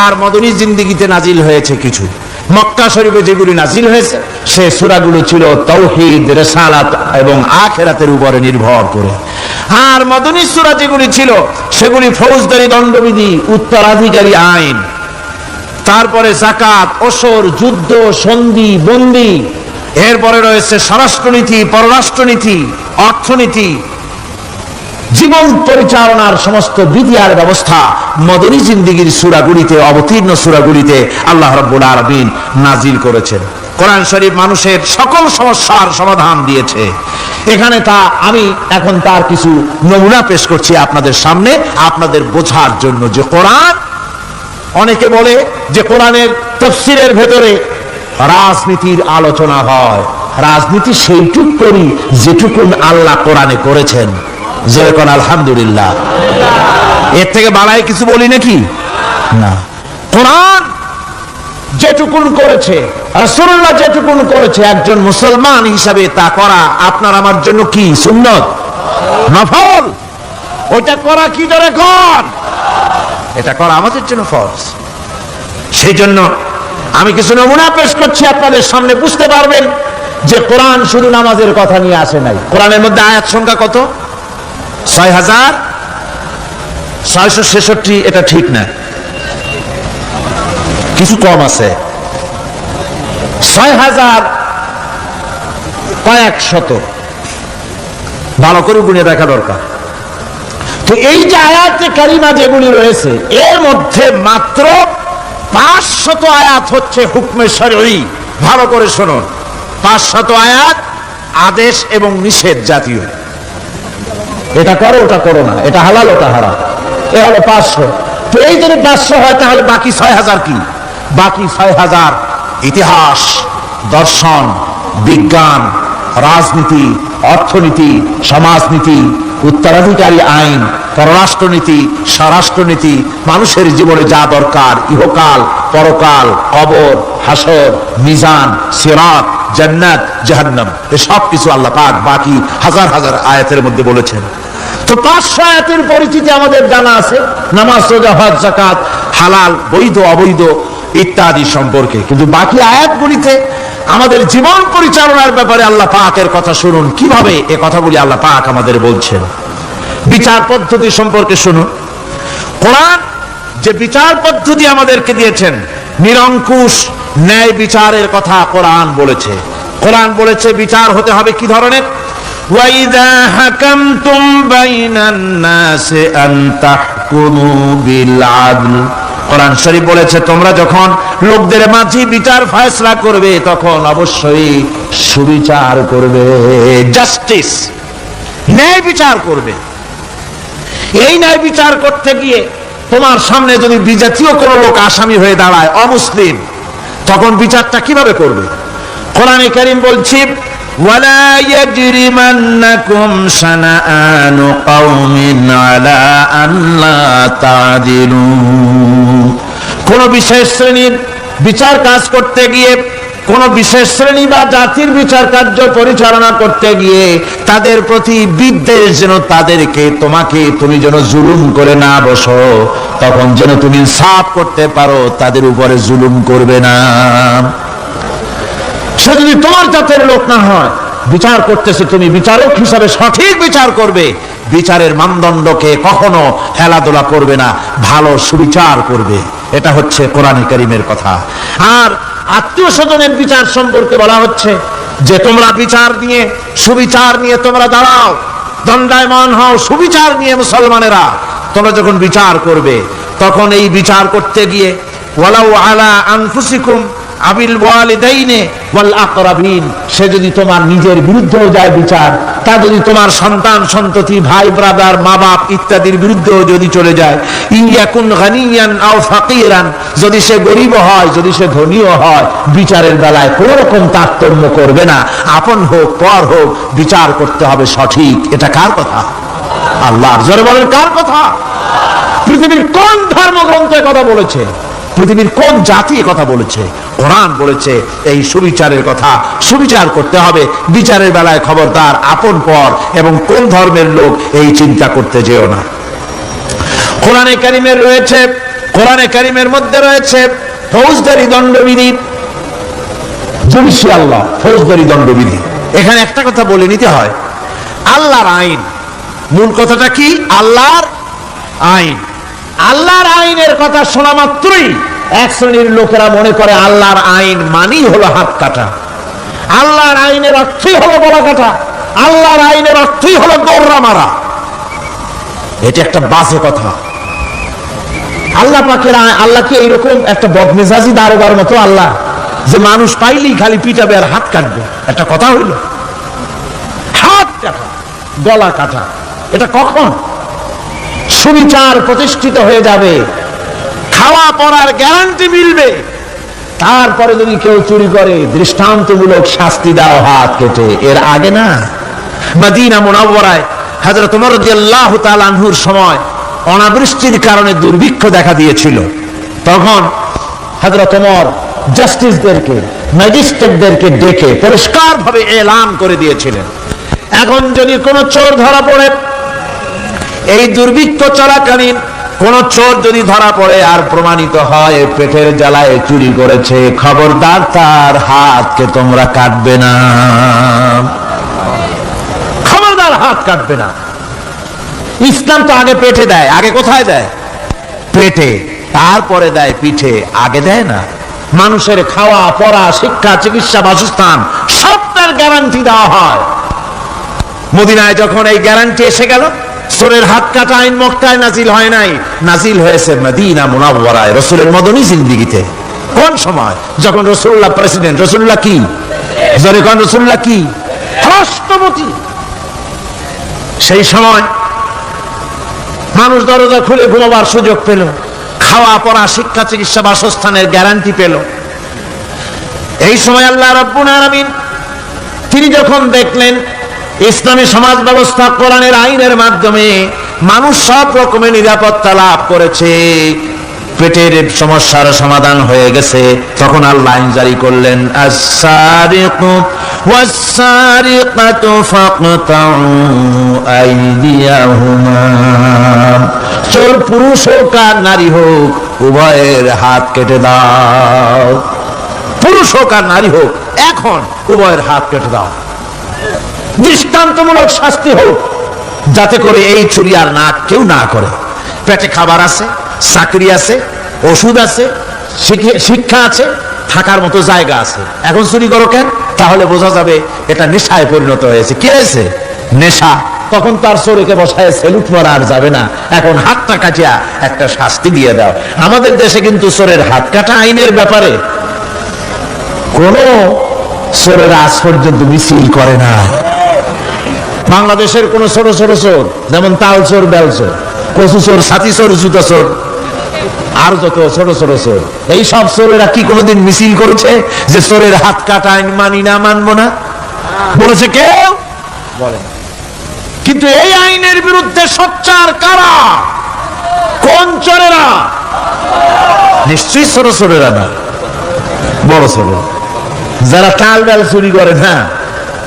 আর মদনী জিন্দেগিতে নাজিল হয়েছে কিছু। মক্কা শরীফে যেগুলি নাজিল হয়েছে সে সূরাগুলো ছিল তাওহীদ, রিসালাত এবং আখিরাতের উপরে নির্ভর করে। আর মদনী সূরা যেগুলি ছিল সেগুলি ফৌজদারি দণ্ডবিধি, উত্তরাধিকারী আইন, তারপরে যাকাত, ওসর, যুদ্ধ, সন্ধি, বন্দী, এরপরে রয়েছে স্বরাষ্ট্রনীতি, পররাষ্ট্রনীতি, অর্থনীতি, জীবন পরিচালনার সমস্ত বিধি আর ব্যবস্থা মদনী জিন্দেগির সূরাগুলিতে, অবতীর্ণ সূরাগুলিতে আল্লাহ রাব্বুল আলামিন নাজিল করেছেন। কোরআন শরীফ মানুষের সকল সমস্যার সমাধান দিয়েছে। এখানে আমি এখন তার কিছু নমুনা পেশ করছি আপনাদের সামনে, আপনাদের বোঝার জন্য যে কোরআন। অনেকে বলে যে কোরআনের তাফসীরের ভেতরে রাজনীতির আলোচনা হয়। রাজনীতি সেইটুক করি যেটুকুন আল্লাহ কোরআনে করেছেন। যেরকম আলহামদুলিল্লাহ, এর থেকে বাড়ায় কিছু বলি নাকি? না। কোরআন যেটুকুন করেছে, রাসূলুল্লাহ যেটুকুন করেছে, একজন মুসলমান হিসাবে তা করা আপনার আমার জন্য কি সুন্নত? নফল। ওটা করা কি ধরে কর, এটা করা আমাদের জন্য ফরজ। সেই জন্য আমি কিছু নমুনা পেশ করছি আপনাদের সামনে, বুঝতে পারবেন যে কোরআন শুধু নামাজের কথা নিয়ে আসে নাই। কোরআনের মধ্যে আয়াত সংখ্যা কত? ৬,৬৬৬, এটা ঠিক না, কিছু কম আছে। ৬,০০০ কয়েক শত, ভালো করে গুণে দেখা দরকার। তো এই যে আয়াতে কারিমা যেগুলি রয়েছে, এর মধ্যে মাত্র ৫০০ আয়াত হচ্ছে হুকমে শরঈ। ভালো করে শুনুন, ৫০০ আয়াত আদেশ এবং নিষেধ জাতীয়। এটা করো, ওটা করো না, এটা হালাল, ওটা হারাম, এ হলো ৫০০। তো এই যদি ৫০০ হয়, তাহলে বাকি ৬,০০০ কি? বাকি ৬,০০০ ইতিহাস, দর্শন, বিজ্ঞান, রাজনীতি, অর্থনীতি, সমাজনীতি, উত্তরাধিকারী আইন, পররাষ্ট্রনীতি, স্বরাষ্ট্রনীতি, মানুষের জীবনে যা দরকার, ইহকাল, পরকাল, কবর, হাসর, মিজান, সিরাত, জান্নাত, জাহান্নাম, এসব কিছু আল্লাহ পাক বাকি হাজার হাজার আয়াতের মধ্যে বলেছেন। তো ৫০০ আয়াতের পরিচিতি আমাদের জানা আছে, নামাজ, রোজা, হজ, যাকাত, হালাল, বৈধ, অবৈধ ইত্যাদি সম্পর্কে। কিন্তু বাকি আয়াতগুলিতে আমাদের জীবন পরিচালনার ব্যাপারে আল্লাহ পাকের কথা শুনুন, কিভাবে এ কথাগুলি আল্লাহ পাক আমাদের বলছেন। বিচার পদ্ধতি সম্পর্কে শুনুন। কোরআন যে বিচার পদ্ধতি আমাদেরকে দিয়েছেন, নিরঙ্কুশ ন্যায় বিচারের কথা কোরআন বলেছে। কোরআন বলেছে বিচার হতে হবে কি ধরনের? ওয়াইদা হাকামতুম বাইনান নাসি আন তাহকুমু বিল আদল। কোরআন শরীফ বলেছে তোমরা যখন লোকদের মাঝে বিচার ফয়সালা করবে তখন অবশ্যই সুবিচার করবে, জাস্টিস, ন্যায় বিচার করবে। এই ন্যায় বিচার করতে গিয়ে তোমার সামনে যদি বিজাতীয় কোন লোক আসামি হয়ে দাঁড়ায়, অমুসলিম, তখন বিচারটা কিভাবে করবে? কোরআনে কারীম বলছে ওয়ালা ইয়াজরিমান্নাকুম শানাআনু কওমিন আলা আল্লা তা'দিলু। কোন বিশেষ শ্রেণীর বিচার কাজ করতে গিয়ে, কোন বিশেষ শ্রেণী বা জাতির বিচার কার্য পরিচালনা করতে গিয়ে তাদের প্রতি বিদ্বেষ যেন তাদেরকে তুমি যেন জুলুম করে না বসো, তখন যেন তুমি ইনসাফ করতে পারো, তাদের উপরে জুলুম করবে না। সে যদি তোমার জাতের লোক না হয়, বিচার করতেছে, তুমি বিচারক হিসাবে সঠিক বিচার করবে, বিচারের মানদণ্ডকে কখনো হেলাদোলা করবে না, ভালো সুবিচার করবে। এটা হচ্ছে কোরআনে কারীমের কথা। আর আত্মীয় স্বজনের বিচার সম্পর্কে বলা হচ্ছে যে তোমরা বিচার নিয়ে, সুবিচার নিয়ে তোমরা দাঁড়াও, দণ্ডায়মান হও সুবিচার নিয়ে। মুসলমানেরা তোমরা যখন বিচার করবে, তখন এই বিচার করতে গিয়ে ওয়ালাউ আলা আনফুসিকুম আবিল ওয়ালিদাইনি ওয়াল আকরাবিন, সে যদি তোমার নিজের বিরুদ্ধেও যায় বিচার, তা যদি তোমার সন্তান সন্ততি ভাই ব্রাদার মা বাপ ইত্যাদির বিরুদ্ধেও যদি চলে যায়, ইয়াকুন গানিয়ান আও ফাকিরান, যদি সে গরিব হয় যদি সে ধনীও হয়, বিচারের বেলায় কোনো রকম তারতম্য করবে না। আপন হোক পর হোক, বিচার করতে হবে সঠিক। এটা কার কথা? আল্লাহর। জোরে বলেন কার কথা? পৃথিবীর কোন ধর্মগ্রন্থে কথা বলেছে? পৃথিবীর কোন জাতি কথা বলেছে? কোরআন বলেছে এই সুবিচারের কথা। সুবিচার করতে হবে, বিচারের বেলায় খবরদার আপন পর এবং কোন ধর্মের লোক এই চিন্তা করতে যেও না। কোরআনে কারিমের রয়েছে, কোরআনে কারিমের মধ্যে রয়েছে ফৌজদারি দণ্ডবিধি, জুডিশিয়াল ল, ফৌজদারি দণ্ডবিধি। এখানে একটা কথা বলে নিতে হয়, আল্লাহর আইন। মূল কথাটা কি? আল্লাহর আইন। আল্লাহর আইনের কথা শোনা মাত্রই এক শ্রেণীর লোকেরা মনে করে আল্লাহর আইন মানেই হলো হাত কাটা, আল্লাহর আইনের অর্থই হলো গলা কাটা, আল্লাহর আইনের অর্থই হলো দৌড়া মারা। এটা একটা বাজে কথা। আল্লাহ পাকের আল্লাহ কি এইরকম একটা বদমেজাজি দারোগার মতো আল্লাহ যে মানুষ পাইলেই খালি পিটাবে আর হাত কাটবে? একটা কথা হইল? হাত কাটা গলা কাটা, এটা কখন? সুবিচার প্রতিষ্ঠিত হয়ে যাবে, খাওয়া পড়ার গ্যারান্টি মিলবে, তারপরে যদি কেউ চুরি করে দৃষ্টান্তমূলক শাস্তি দাও হাত কেটে। এর আগে না। মদিনা মুনাওয়ারায় হযরত ওমর রাদিয়াল্লাহু তাআলা আনহুর সময় অনাবৃষ্টির কারণে দুর্ভিক্ষ দেখা দিয়েছিল। তখন হযরত ওমর জাস্টিসদেরকে, ম্যাজিস্ট্রেটদেরকে ডেকে পরিষ্কারভাবে এলান করে দিয়েছিলেন, এখন যদি কোনো চোর ধরা পড়ে, এই দুর্ভিক্ষ চলাকালীন কোন চোর যদি ধরা পড়ে আর প্রমাণিত হয় পেটের জ্বালায় চুরি করেছে, খবরদার তার হাতকে তোমরা কাটবে না, খবরদার হাত কাটবে না। ইসলাম তো আগে পেটে দেয়। আগে কোথায় দেয়? পেটে, তারপরে দেয় পিঠে, আগে দেয় না। মানুষের খাওয়া পড়া শিক্ষা চিকিৎসা বাসস্থান সবটার গ্যারান্টি দেওয়া হয়। মদিনায় যখন এই গ্যারান্টি এসে গেল, চোরের হাত কাটা আইন মক্কায় নাজিল হয় নাই, নাজিল হয়েছে মদিনা মুনাওয়ারায় রাসূলের মদনী জিন্দেগিতে। কোন সময়? যখন রাসূলুল্লাহ প্রেসিডেন্ট। রাসূলুল্লাহ কি? জোরে কোন রাসূলুল্লাহ কি? রাষ্ট্রপতি। সেই সময় মানুষ দরজা খুলে ঘুমাবার সুযোগ পেল, খাওয়া পড়া শিক্ষা চিকিৎসা বাসস্থানের গ্যারান্টি পেল। এই সময় আল্লাহ রাব্বুল আলামিন তিনি যখন দেখলেন ইসলামী সমাজ ব্যবস্থা কোরআনের আইনের মাধ্যমে মানুষ সব রকমের নিরাপত্তা লাভ করেছে, পেটের সমস্যার সমাধান হয়ে গেছে, তখন আল্লাহ আইন জারি করলেন, আস-সারিকু ওয়াস-সারিকাতু ফাকতাউ আইদিয়াহুমা, চোর পুরুষ হোক আর নারী হোক উভয়ের হাত কেটে দাও। পুরুষ হোক আর নারী হোক এখন উভয়ের হাত কেটে দাও। দৃষ্টান্তমূলক শাস্তি হোক, যাতে করে এই চুরি আর না কেউ না করে। পেটে খাবার আছে, চাকরি আছে, ওষুধ আছে, শিক্ষা আছে, থাকার মতো জায়গা আছে, এখন চুরি করো কেন? তাহলে বোঝা যাবে এটা নেশায় পরিণত হয়েছে। কি হয়েছে? নেশা। তখন তার চোরকে বসায় সেলুট মারা আর যাবে না, এখন হাতটা কাটিয়া একটা শাস্তি দিয়ে দাও। আমাদের দেশে কিন্তু চোরের হাত কাটা আইনের ব্যাপারে কোন চোরের আজ পর্যন্ত মিছিল করে না। বাংলাদেশের কোন ছোট ছোট চোর, যেমন তাল চোর, বেল চোর, কচু চোর, ছাতি চোর, জুতা চোর, আর যত ছোট ছোট চোর, এই সব চোরেরা কি কোনোদিন মিছিল করেছে যে চোরের হাত কাটা আইন মানি না, মানবো না? বলেছে কেউ? বলে। কিন্তু এই আইনের বিরুদ্ধে সোচ্চার কারা? কোন চোরেরা? নিশ্চয়ই ছোট চোরেরা না, বড় চোরেরা। যারা তাল বেল চুরি করে না,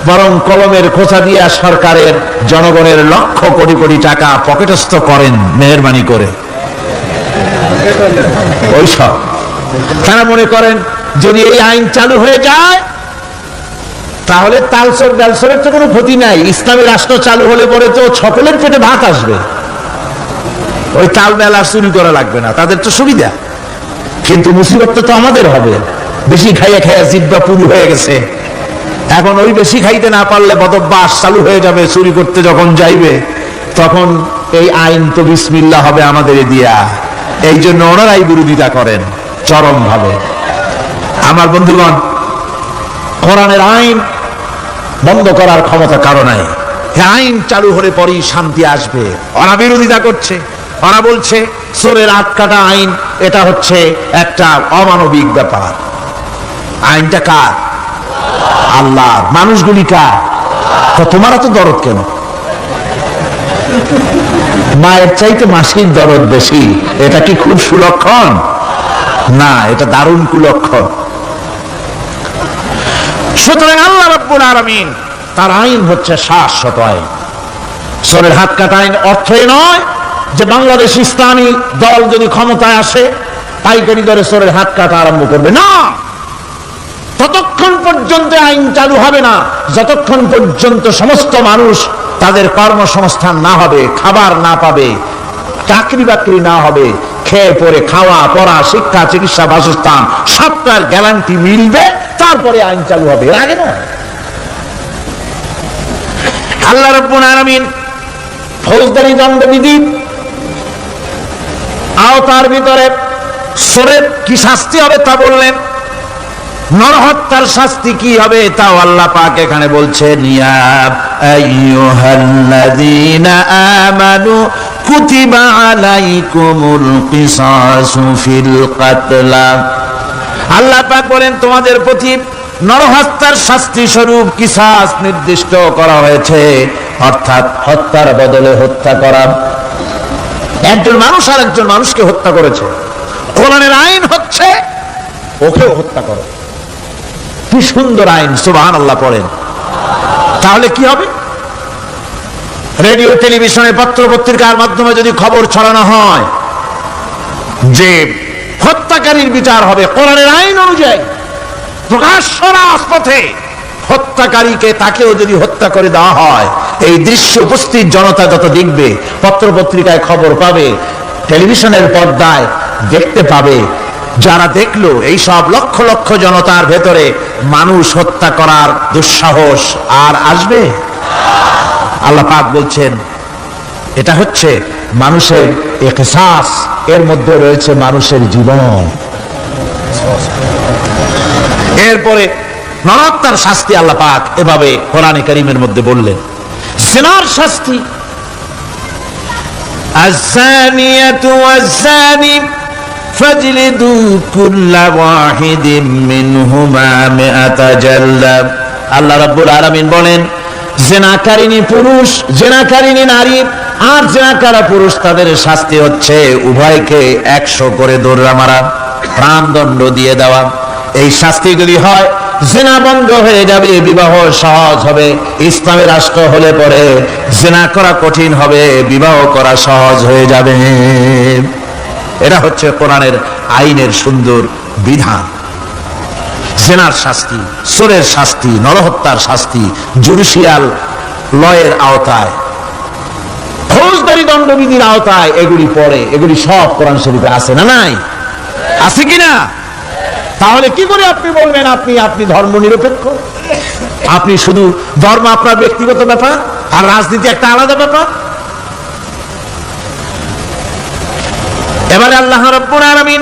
বরং কলমের খোঁচা দিয়া সরকারের জনগণের লক্ষ কোটি কোটি টাকা পকেটস্থ করেন মেহেরবানি করে। ওইসব তারা মনে করেন যদি এই আইন চালু হয়ে যায় তাহলে তালচোর বেলচোরের তো কোনো ক্ষতি নাই, ইসলামী রাষ্ট্র চালু হলে পরে তো সকলের পেটে ভাত আসবে, ওই তাল বেল আর চুরি করা লাগবে না, তাদের তো সুবিধা। কিন্তু মুসিবত তো আমাদের হবে, বেশি খাইয়া খাইয়া জিহ্বা পুরু হয়ে গেছে, এখন ওই বেশি খাইতে না পারলে বদভ্যাস চালু হয়ে যাবে, চুরি করতে যখন যাইবে তখন এই আইন তো বিসমিল্লাহ হবে আমাদের দিয়া। এই জন্য ওনারাই বিরোধিতা করেন চরম ভাবে। আমার বন্ধুগণ, কোরআনের আইন বন্ধ করার ক্ষমতা কারো নাই। আইন চালু হলে পরেই শান্তি আসবে। ওরা বিরোধিতা করছে, ওরা বলছে চোরের হাত কাটা আইন, এটা হচ্ছে একটা অমানবিক ব্যাপার। আইনটা কার? আল্লাহ। মানুষগুলি কার? তো তোমার তো দরদ কেন? মায়ের চাইতে মাসির দরদ বেশি, এটা কি খুব সুলক্ষণ? না, এটা দারুণ কুলক্ষণ। সুতরাং আল্লাহ রাব্বুল আলামিন তার আইন হচ্ছে শাশ্বত আইন। চোরের হাত কাটা আইন অর্থই নয় যে বাংলাদেশ ইসলামী দল যদি ক্ষমতায় আসে পাইকারি দরে চোরের হাত কাটা আরম্ভ করবে, না। ততক্ষণ পর্যন্ত আইন চালু হবে না যতক্ষণ পর্যন্ত সমস্ত মানুষ তাদের কর্মসংস্থান না হবে, খাবার না পাবে, চাকরি বাকরি না হবে, খেয়ে পরে খাওয়া পড়া শিক্ষা চিকিৎসা বাসস্থান সবটার গ্যারান্টি মিলবে, তারপরে আইন চালু হবে, আগে না। আল্লাহ রাব্বুল আলামিন ফৌজদারি দণ্ডবিধি আওতার ভিতরে চোরের কি শাস্তি হবে তা বললেন, নরহত্যার শাস্তি কি হবে তাও আল্লাহ পাক এখানে বলছেন, ইয়া আইয়ুহাল্লাযীনা আমানু কুতিবা আলাইকুমুল কিসাসু ফিল কাতলা। আল্লাহ পাক বলেন তোমাদের প্রতি নরহত্যার শাস্তি স্বরূপ কিসাস নির্দিষ্ট করা হয়েছে, অর্থাৎ হত্যার বদলে হত্যা করা। একজন মানুষ আর একজন মানুষকে হত্যা করেছে, কোরআনের আইন হচ্ছে ওকেও হত্যা করো। কি সুন্দর আইন, সুবহানাল্লাহ পড়েন। তাহলে কি হবে? রেডিও টেলিভিশনে পত্র পত্রিকার মাধ্যমে যদি খবর ছড়ানো হয় যে হত্যাকারীর বিচার হবে কোরআনের আইন অনুযায়ী, প্রকাশ্য রাজপথে হত্যাকারীকে তাকেও যদি হত্যা করে দেওয়া হয়, এই দৃশ্য উপস্থিত জনতা যত দেখবে, পত্র পত্রিকায় খবর পাবে, টেলিভিশনের পর্দায় দেখতে পাবে, যারা দেখলো এই সব লক্ষ লক্ষ জনতার ভেতরে মানুষ হত্যা করার দুঃসাহস আর আসবে? আল্লাহ পাক বলছেন এটা হচ্ছে মানুষের ইকসাস, এর মধ্যে রয়েছে মানুষের জীবন। এরপরে নরহত্যার শাস্তি আল্লাহ পাক এভাবে কোরআনে কারীমের মধ্যে বললেন। জিনার শাস্তি, আয-যানিয়াতু ওয়াজ-যানি ফাজলিদু কুল্লা ওয়াহিদিন মিনহুমা মিআতা জালদা। আল্লাহ রাব্বুল আলামিন বলেন, জিনাকারিনী পুরুষ, জিনাকারিনী নারী আর জিনাকারা পুরুষ, তাদের শাস্তি হচ্ছে উভয়কে 100 করে দৌড়া মারা, প্রাণদণ্ড দিয়ে দেওয়া। এই শাস্তিগুলি হয় জিনা বন্ধ হয়ে যাবে, বিবাহ সহজ হবে। ইসলামী রাষ্ট্র হলে পরে জিনা করা কঠিন হবে, বিবাহ করা সহজ হয়ে যাবে। এটা হচ্ছে কোরআনের আইনের সুন্দর বিধান। জিনার শাস্তি, চোরের শাস্তি, নরহত্যার শাস্তি জুডিশিয়াল লয়ের আওতায়, ফৌজদারি দণ্ডবিধির আওতায় এগুলি পড়ে। এগুলি সব কোরআন শরীফে আছে না নাই? আছে কিনা? তাহলে কি করে আপনি বলবেন আপনি ধর্ম নিরপেক্ষ? আপনি শুধু ধর্ম আপনার ব্যক্তিগত ব্যাপার আর রাজনীতি একটা আলাদা ব্যাপার। এবারে আল্লাহ রাব্বুল আলামিন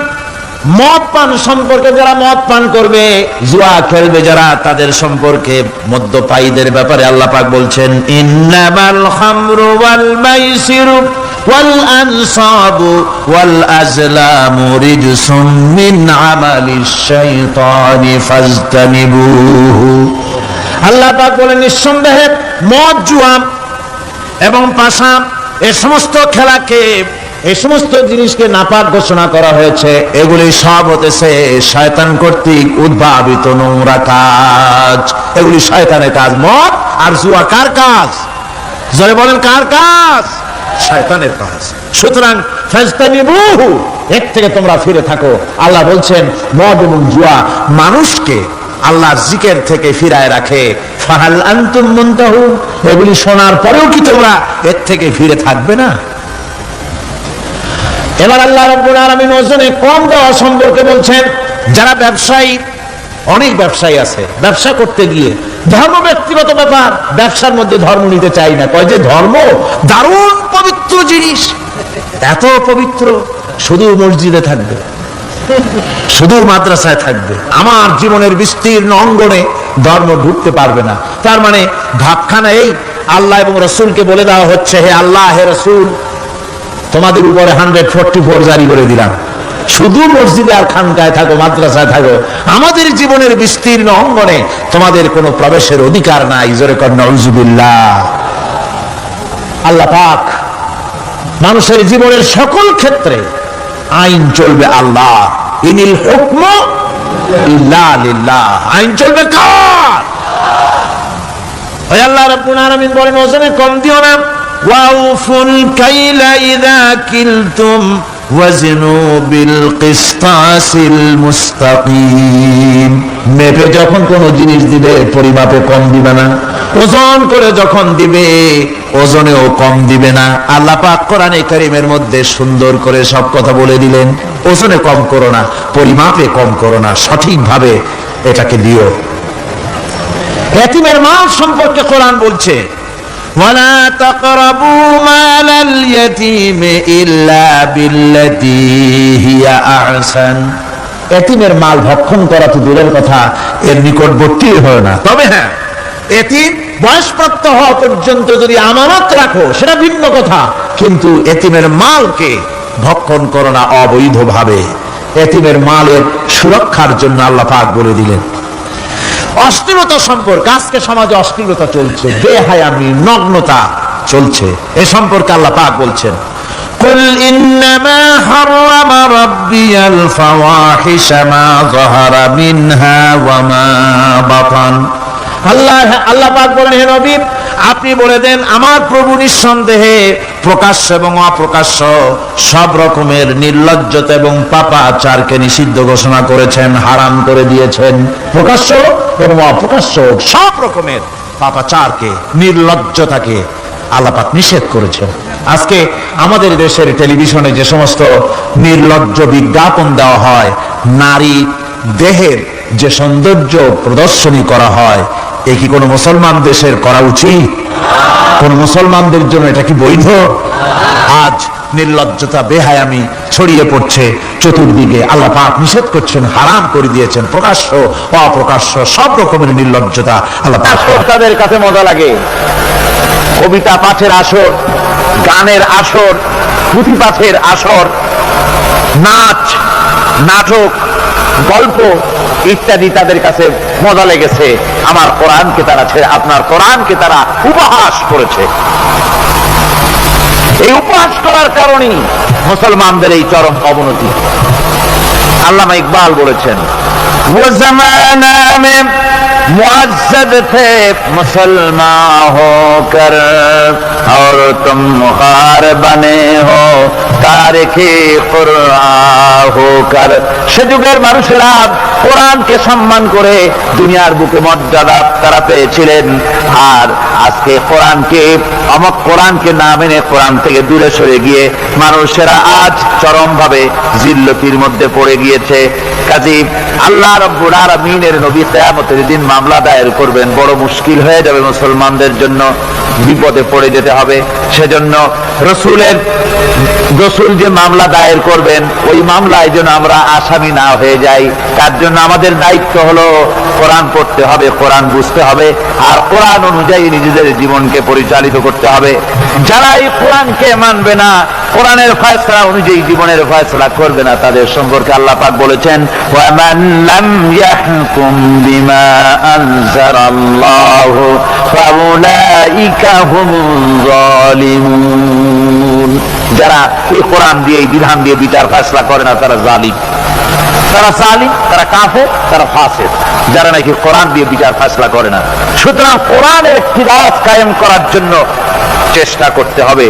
মদ পান সম্পর্কে, যারা মদ পান করবে, জুয়া খেলবে যারা, তাদের সম্পর্কে মদ্যপায়ীদের ব্যাপারে আল্লাহ পাক বলছেন, ইন্নামাল খামরু ওয়াল মাইসিরু ওয়াল আনসাবু ওয়াল আজলামু রিজসুম মিন আমালিশ শাইতানি ফাজতানিবুহু। আল্লাহ পাক বলেন নিঃসন্দেহে মদ, জুয়া এবং পাশা, এই সমস্ত খেলাকে, এই সমস্ত জিনিসকে নাপাক ঘোষণা করা হয়েছে। এগুলি সব হতেছে শয়তান কর্তৃক উদ্ভাবিত নোংরা কাজ। এগুলি শয়তানের কাজ। মদ আর জুয়া কার কাজ? জোরে বলেন, কার কাজ? শয়তানের কাজ। সুতরাং ফাজতানিবুহু, এর থেকে তোমরা ফিরে থাকো। আল্লাহ বলছেন মদ এবং জুয়া মানুষকে আল্লাহর জিকির থেকে ফিরায় রাখে। ফাহাল আনতুম মুনতাহুন, এগুলি শোনার পরেও কি তোমরা এর থেকে ফিরে থাকবে না? এবার আল্লাহ রাব্বুল আলামিন ওজনে কম দেওয়া সম্পর্কে বলছেন, যারা ব্যবসায়ী অনেক ব্যবসায়ী আছে, ব্যবসা করতে গিয়ে ধর্ম ব্যক্তিগত ব্যাপার, ব্যবসার মধ্যে ধর্ম নিতে চাই না, কয় যে ধর্ম দারুণ পবিত্র জিনিস, এত পবিত্র, শুধু মসজিদে থাকবে, শুধু মাদ্রাসায় থাকবে, আমার জীবনের বিস্তীর্ণ অঙ্গনে ধর্ম ঢুকতে পারবে না। তার মানে ভাবখানা এই, আল্লাহ এবং রসুলকে বলে দেওয়া হচ্ছে, হে আল্লাহ হে রসুল, তোমাদের উপরে 144 জারি করে দিলাম, শুধু মসজিদে আর খানকায় থাকো, মাদ্রাসায় থাকো, আমাদের জীবনের বিস্তীর্ণ অঙ্গনে তোমাদের কোনো প্রবেশের অধিকার নাই। জোরে কর নাউযুবিল্লাহ। আল্লাহ পাক মানুষের জীবনের সকল ক্ষেত্রে আইন চলবে আল্লাহ, ইনিল হুকমু ইল্লা লিল্লাহ, আইন চলবে কার? ওই আল্লাহ রাব্বুল আলামিন বলেন, ওজনে কম দিও না, ওয়াউফুল কাইলা ইযা কিলতুম ওয়াজনু বিল কিসতাসিল মুস্তাকিম। মেপে যখন কোন জিনিস দিবে পরিমাপে কম দিবে না, ওজন করে যখন দিবে ওজনেও কম দিবে না। আল্লাহ পাক কোরআনে কারীমের মধ্যে সুন্দর করে সব কথা বলে দিলেন, ওজনে কম করো না, পরিমাপে কম করো না, সঠিকভাবে এটাকে দিও। এতিমের মাল সম্পর্কে কোরআন বলছে, ওয়ালা তাকরাবু মালাল ইয়াতীমি ইল্লা বিল্লাতী হিয়া আহসান। এতিমের মাল ভক্ষণ করা তো দূরের কথা, এর নিকটবর্তী হয় না। তবে হ্যাঁ, এতিম বয়সপ্রাপ্ত হওয়া পর্যন্ত যদি আমানত রাখো সেটা ভিন্ন কথা, কিন্তু এতিমের মালকে ভক্ষণ করো না অবৈধভাবে। এতিমের মালের সুরক্ষার জন্য আল্লাহ পাক বলে দিলেন। অশ্লীলতা সম্পর্কে, আজকে সমাজে অশ্লীলতা চলছে, বেহায়ামি, নগ্নতা চলছে, এ সম্পর্কে আল্লাহ পাক বলছেন, কুল ইন্নামা হারামা রাব্বিয়াল ফাওয়াহিশা মা যাহারা মিনহা ওয়া মা বাতান। আল্লাহ পাক বলেন, হে নবী আপনি বলে দেন, আমার প্রভু নিঃসন্দেহে প্রকাশ্য এবং অপ্রকাশ্য সব রকমের নির্লজ্জতা এবং পাপাচারকে নিষিদ্ধ ঘোষণা করেছেন, হারাম করে দিয়েছেন। প্রকাশ্য এবং অপ্রকাশ্য সব রকমের পাপাচারকে, নির্লজ্জতাকে আল্লাহ পাক নিষেধ করেছেন। আজকে আমাদের দেশের টেলিভিশনে যে সমস্ত নির্লজ্জ বিজ্ঞাপন দেওয়া হয়, নারী দেহের যে সৌন্দর্য প্রদর্শনী করা হয়, এ কি কোনো মুসলমান দেশের করা উচিত? কোন মুসলমানদের জন্য এটা কি বৈধ? আজ নির্লজ্জতা, বেহায়ামি ছড়িয়ে পড়ছে চতুর্দিকে। আল্লাহ পাক নিষেধ করছেন, হারাম করে দিয়েছেন প্রকাশ্য অপ্রকাশ্য সব রকমের নির্লজ্জতা। আল্লাহ পাক
তাদের কাছে মজা লাগে, কবিতা পাঠের আসর, গানের আসর, পুঁথি পাঠের আসর, নাচ, নাটক, গল্প ইত্যাদি তাদের কাছে মজা লেগেছে। আমার কোরআনকে তারা আপনার কোরআনকে তারা উপহাস করেছে। এই উপহাস করার কারণেই মুসলমানদের এই চরম অবনতি। আল্লামা ইকবাল বলেছেন, वो ज़माना में मुअज़्ज़ज़ थे मुसलमान होकर और तुम मुखार बने हो तारिके कुरआन होकर। সে যুগের মানুষেরা কোরআনকে সম্মান করে দুনিয়ার বুকে মর্যাদা তারা পেয়েছিলেন, আর আজকে কোরআনকে না মেনে কোরআন থেকে দূরে সরে গিয়ে মানুষেরা আজ চরম ভাবে জিল্লতির মধ্যে পড়ে গিয়েছে। কাজেই আল্লাহ রাব্বুল আলামিনের নবী কিয়ামতের দিন মামলা দায়ের করবেন, বড় মুশকিল হয়ে যাবে মুসলমানদের জন্য, বিপদে পড়ে যেতে হবে। সেজন্য রসুল যে মামলা দায়ের করবেন, ওই মামলায় যেন আমরা আসামি না হয়ে যাই, তার জন্য আমাদের দায়িত্ব হলো কোরআন পড়তে হবে, কোরআন বুঝতে হবে, আর কোরআন অনুযায়ী নিজেদের জীবনকে পরিচালিত করতে হবে। যারা এই কোরআনকে মানবে না, কোরআনের ফয়সালা অনুযায়ী জীবনের ফয়সালা করবে না, তাদের সম্পর্কে আল্লাহ পাক বলেছেন, ওয়ামান লাম ইয়াহকুম বিমা আনজালাল্লাহু ফাউলাইকা হুমুজ জালিমুন। যারা এই কোরআন দিয়ে, এই বিধান দিয়ে বিচার ফয়সালা করে না, তারা জালিম, তারা কাফের, তারা ফাসিক, যারা নাকি কোরআন দিয়ে বিচার ফয়সালা করে না। সুতরাং কোরআনের একটি রাজ কায়েম করার জন্য চেষ্টা করতে হবে,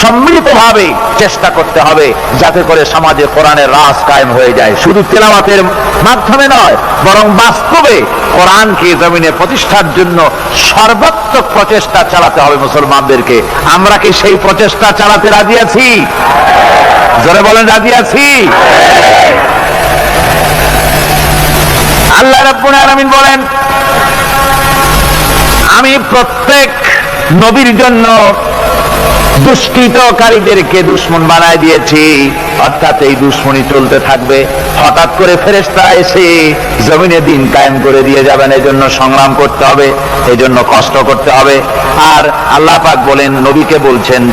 সম্মিলিতভাবে চেষ্টা করতে হবে, যাতে করে সমাজে কোরআনের রাজ কায়েম হয়ে যায়। শুধু তেলাওয়াতের মাধ্যমে নয়, বরং বাস্তবে কোরআনকে জমিনে প্রতিষ্ঠার জন্য সর্বাত্মক প্রচেষ্টা চালাতে হবে মুসলমানদেরকে। আমরা কি সেই প্রচেষ্টা চালাতে রাজি আছি? জোরে বলেন, রাজি আছি? আল্লাহ রাব্বুল আলামিন বলেন, আমি প্রত্যেক নবীর জন্য দুষ্কৃতকারীদেরকে দুশমন বানায় দিয়েছি, অর্থাৎ এই দুশমনি চলতে থাকবে। হঠাৎ করে ফেরেশতা এসে জমিনে দিন কায়েম করে দিয়ে যাবেন, এজন্য সংগ্রাম করতে হবে, এজন্য কষ্ট করতে হবে। আর আল্লাহ পাক বলেন, নবীকে বলছেন,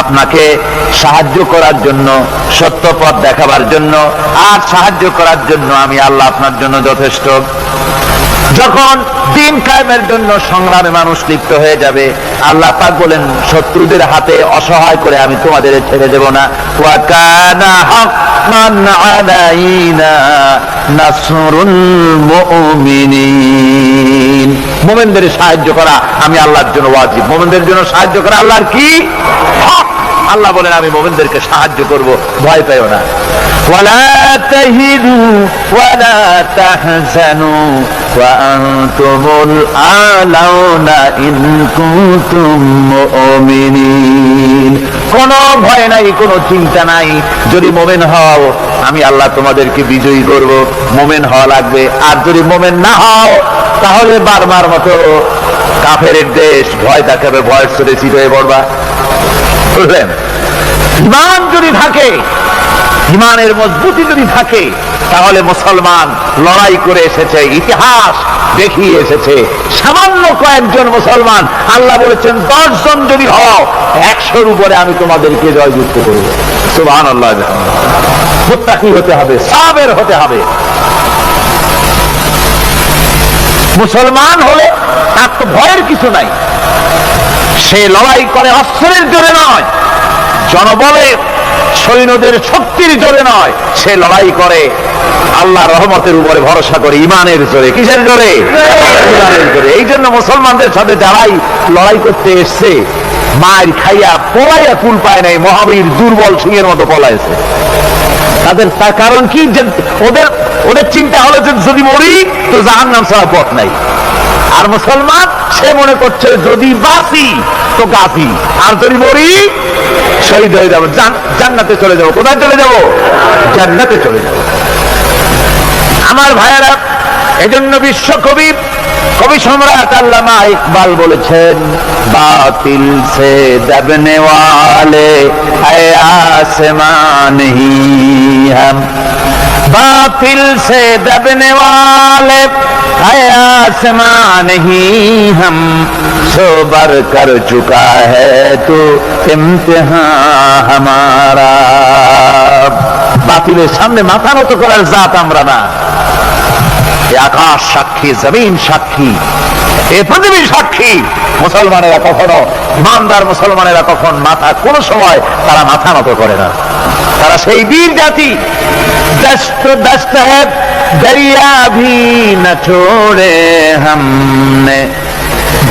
আপনাকে সাহায্য করার জন্য, সত্য পথ দেখাবার জন্য আর সাহায্য করার জন্য আমি আল্লাহ আপনার জন্য যথেষ্ট। যখন দিন কায়েমের জন্য সংগ্রামে মানুষ লিপ্ত হয়ে যাবে, আল্লাহ পাক বলেন, শত্রুদের হাতে অসহায় করে আমি তোমাদের ছেড়ে দেব না। ওয়া কানা হাক্কান আলাইনা নাসরুল মুমিনিন। মুমিনদের সাহায্য করা আমি আল্লাহর জন্য ওয়াজিব। মুমিনদের জন্য সাহায্য করা আল্লাহর কি হক। আল্লাহ বলেন, আমি মুমিনদেরকে সাহায্য করব, ভয় পেও না। ওয়ালা তাহিনু ওয়ালা তাহজানু ওয়া আনতুমুল আলাউনা ইন কুনতুম মুমিনিন। কোনো ভয় নাই, কোনো চিন্তা নাই, যদি মুমিন হও আমি আল্লাহ তোমাদেরকে বিজয়ী করব। মুমিন হওয়া লাগবে। আর যদি মুমিন না হও তাহলে বারবার মতো কাফেরের দেশ ভয় দেখাবে, ভয়ের চলে চির হয়ে পড়বা। বুঝলেন? ইমান যদি থাকে, ইমানের মজবুতি যদি থাকে, তাহলে মুসলমান লড়াই করে এসেছে, ইতিহাস দেখিয়ে এসেছে। সামান্য কয়েকজন মুসলমান, আল্লাহ বলেছেন 10 জন যদি হও 100-র উপরে আমি তোমাদেরকে জয়যুক্ত করব। সুবহানাল্লাহ। মুত্তাকি হতে হবে, সাবের হতে হবে। মুসলমান হলে তার তো ভয়ের কিছু নাই। সে লড়াই করে অস্ত্রের জোরে নয়, জনবলে সৈন্যদের শক্তির জোরে নয়, সে লড়াই করে আল্লাহ রহমতের উপরে ভরসা করে, ইমানের জোরে। কিসের জোরে? ইমানের জোরে। এই জন্য মুসলমানদের সাথে যারাই লড়াই করতে এসছে, মার খাইয়া পলাইয়া কুল পায় নাই, মহাবীর দুর্বল সিংহের মতো পলাইছে। তাদের তার কারণ কি? ওদের চিন্তা হলো যে যদি মরি তো জাহান্নাম ছাড়া পথ নাই। আর মুসলমান সে মনে করছে যদি বাঁচি তো গাফি, আর যদি মরি শহীদ হয়ে যাবো, জান্নাতে চলে যাবো। কোথায় চলে যাবো? জান্নাতে চলে যাবো। আমার ভাইয়েরা, এজন্য বিশ্বকবি, কবি সম্রাট আল্লামা ইকবাল বলেছেন, বাতিল সে দবনে ওয়ালে है आसमान ही हम, बातिल से दबने वाले है आसमान ही हम, सो बर कर चुका है तो इम्तिहान हमारा। বাতিলের সামনে মাথা নত করার জাত আমরা না। আকাশ সাক্ষী, জমিন সাক্ষী, এ পৃথিবী সাক্ষী। মুসলমানেরা কখনো, ইমানদার মুসলমানেরা কখন মাথা, কোন সময় তারা মাথা নত করে না। তারা সেই বীর জাতি। দস্ত দস্ত হ্যাঁ দরিয়া ভি ন ছোড়ে हमने,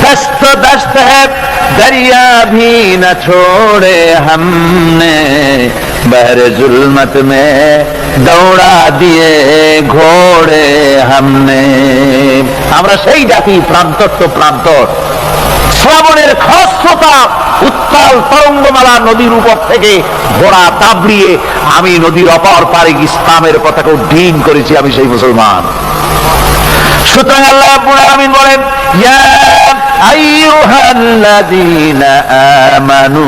दस्त दस्त है दरिया भी न छोड़े हमने, बहरे जुल्मत में दौड़ा दिए घोड़े हमने। আমরা সেই জাতি, প্রান্তর তো প্রান্তর। শ্রাবণের খস্রোতা উত্তাল তরঙ্গমালা নদীর উপর থেকে ঘোড়া দাবড়িয়ে আমি নদীর অপর পারে ইসলামের পতাকা উড্ডীন করেছি, আমি সেই মুসলমান। সুতরাং আল্লাহ রাব্বুল আলামিন বলেন, ইয়া আইয়ুহাল্লাযীনা আমানু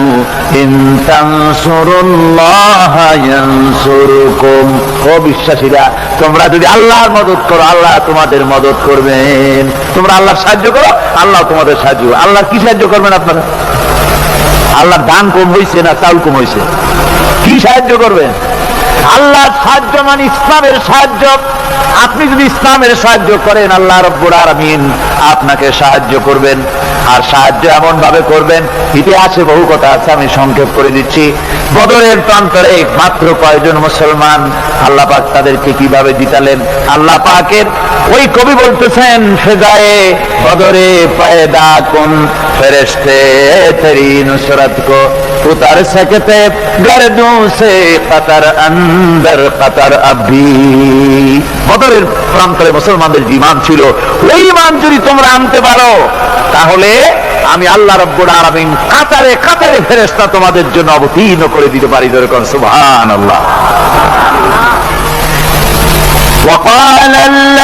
ইন তানসুরুল্লাহা ইয়ানসুরকুম। ও বিশ্বাসীরা, তোমরা যদি আল্লাহর মদদ করো, আল্লাহ তোমাদের মদদ করবেন। তোমরা আল্লাহর সাহায্য করো, আল্লাহ তোমাদের সাহায্য করবে। আল্লাহর কি সাহায্য করবেন আপনারা? আল্লাহর দান কম হয়েছে না চাউল কম হয়েছে? কি সাহায্য করবেন? আল্লাহর সাহায্য মানে ইসলামের সাহায্য। আপনি যদি ইসলামের সাহায্য করেন, আল্লাহ রাব্বুল আলামিন আপনাকে সাহায্য করবেন। আর সাহায্য এমন ভাবে করবেন, ইতিহাসে বহু কথা আছে, আমি সংক্ষেপ করে দিচ্ছি। বদরের প্রান্তরে মাত্র কয়েকজন মুসলমান, আল্লাহ পাক তাদেরকে কিভাবে জিতালেন। আল্লাহ পাকের ওই কবি বলতেছেন, ফেজায়ে বদরে পায়দা কুন ফেরেশতে তেরি নুসরত কো उतर सकते गर्दों से कतर अंदर कतर अभी। বদরের প্রান্তরে মুসলমানদের ঈমান ছিল, ওই ঈমান যদি তোমরা আনতে পারো তাহলে আমি আল্লাহ রাব্বুল আলামিন কাতারে কাতারে ফেরেশতা তোমাদের জন্য অবতীর্ণ করে দিতে পারি। যেরকম সুবহানাল্লাহ। وقال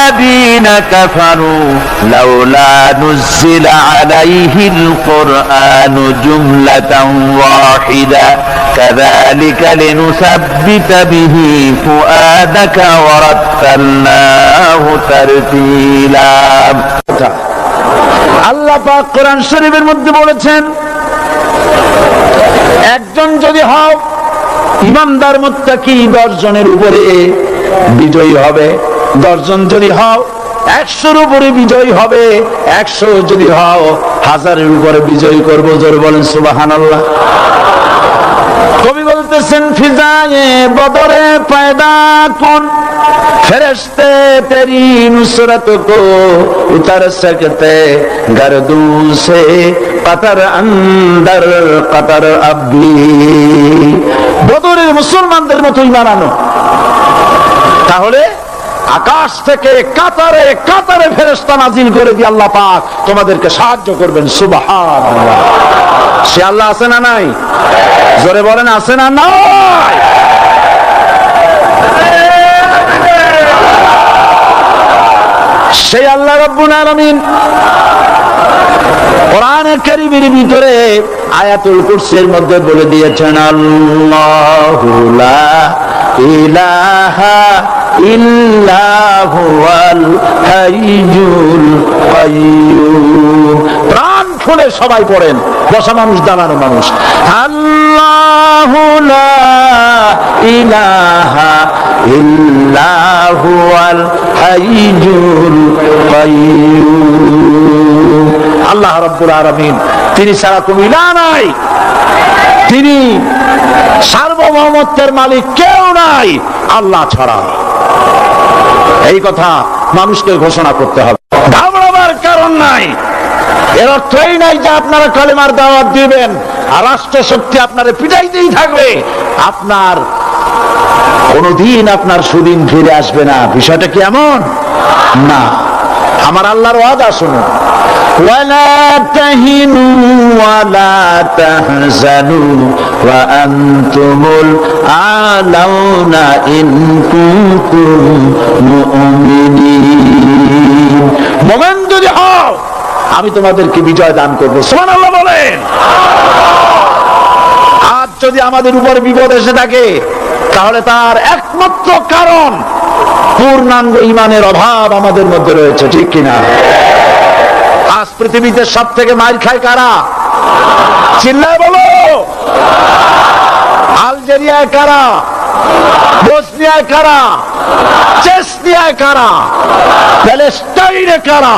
الذين كفروا لولا نزل عليه القرآن جملة واحدة كذلك لنثبت به فؤادك ورتلناه ترتيلا
আল্লাহ পাক কোরআন শরীফের মধ্যে বলেছেন, একজন যদি হও ইমানদার মুত্তাকি 10 জনের উপরে বিজয়ী হবে, 10 জন যদি হও 100-র উপরে বিজয়ী হবে, 100 যদি হও 1000-এর উপরে বিজয়ী করব। জোরে বলেন সুবহানাল্লাহ। কবি বলতেছেন, ফিজায়ে বদরে পয়দা কোন फरिश्ते तेरी नुसरत को उतर सकते गर्दू से कतर अंदर कतर अब भी। বদরের মুসলমানদের মতো ঈমান আনো, তাহলে আকাশ থেকে কাতারে কাতারে ফেরেশতা নাজিল করে দিয়ে আল্লাহ পাক তোমাদেরকে সাহায্য করবেন। সুবহানাল্লাহ। সে আল্লাহ আছে না নাই? জোরে বলেন, আছে না নাই? সেই আল্লাহ রাব্বুল আলামিন কোরআনে কারীমের ভিতরে আয়াতুল কুরসির মধ্যে বলে দিয়েছেন, আল্লাহু লা ইলাহা ইল্লা হুয়াল হাইয়ুল কাইয়্যুম। প্রাণ খুলে সবাই পড়েন, বসা মানুষ দাঁড়ানো মানুষ। আল্লাহু লা ইলাহা ইল্লা হুয়াল হাইয়ুল কাইয়্যুম। আল্লাহ রাব্বুল আলামিন, তিনি ছাড়া কোনো ইলাহ নাই, তিনি সার্বভৌমত্বের মালিক, কেউ নাই আল্লাহ ছাড়া। এই কথা মানুষকে ঘোষণা করতে হবে, ঘাবড়াবার কারণ নাই। এর অর্থ এই নাই যে আপনারা কালেমার দাওয়াত দিবেন আর রাষ্ট্র শক্তি আপনারা পিটাইতেই থাকবে, আপনার কোনদিন আপনার সুদিন ফিরে আসবে না। বিষয়টা কি এমন না। আমার আল্লাহর ওয়াদা শুনুন, ওয়ালা তাহিনু ওয়ালা তাহজানু ওয়া আনতুমুল আলাউনা ইন কুনতুম মুমিনিন। মুমিন যদি হও আমি তোমাদেরকে বিজয় দান করব। সুবহানাল্লাহ বলেন। আজ যদি আমাদের উপর বিপদ এসে থাকে তাহলে তার একমাত্র কারণ পূর্ণাঙ্গ ঈমানের অভাব আমাদের মধ্যে রয়েছে, ঠিক কিনা? আজ পৃথিবীতে সব থেকে মার খায় কারা? চিল্লায় বলো। আলজেরিয়ায় কারা? বসনিয়ায় কারা? চেচনিয়ায় কারা? প্যালেস্টাইনে কারা?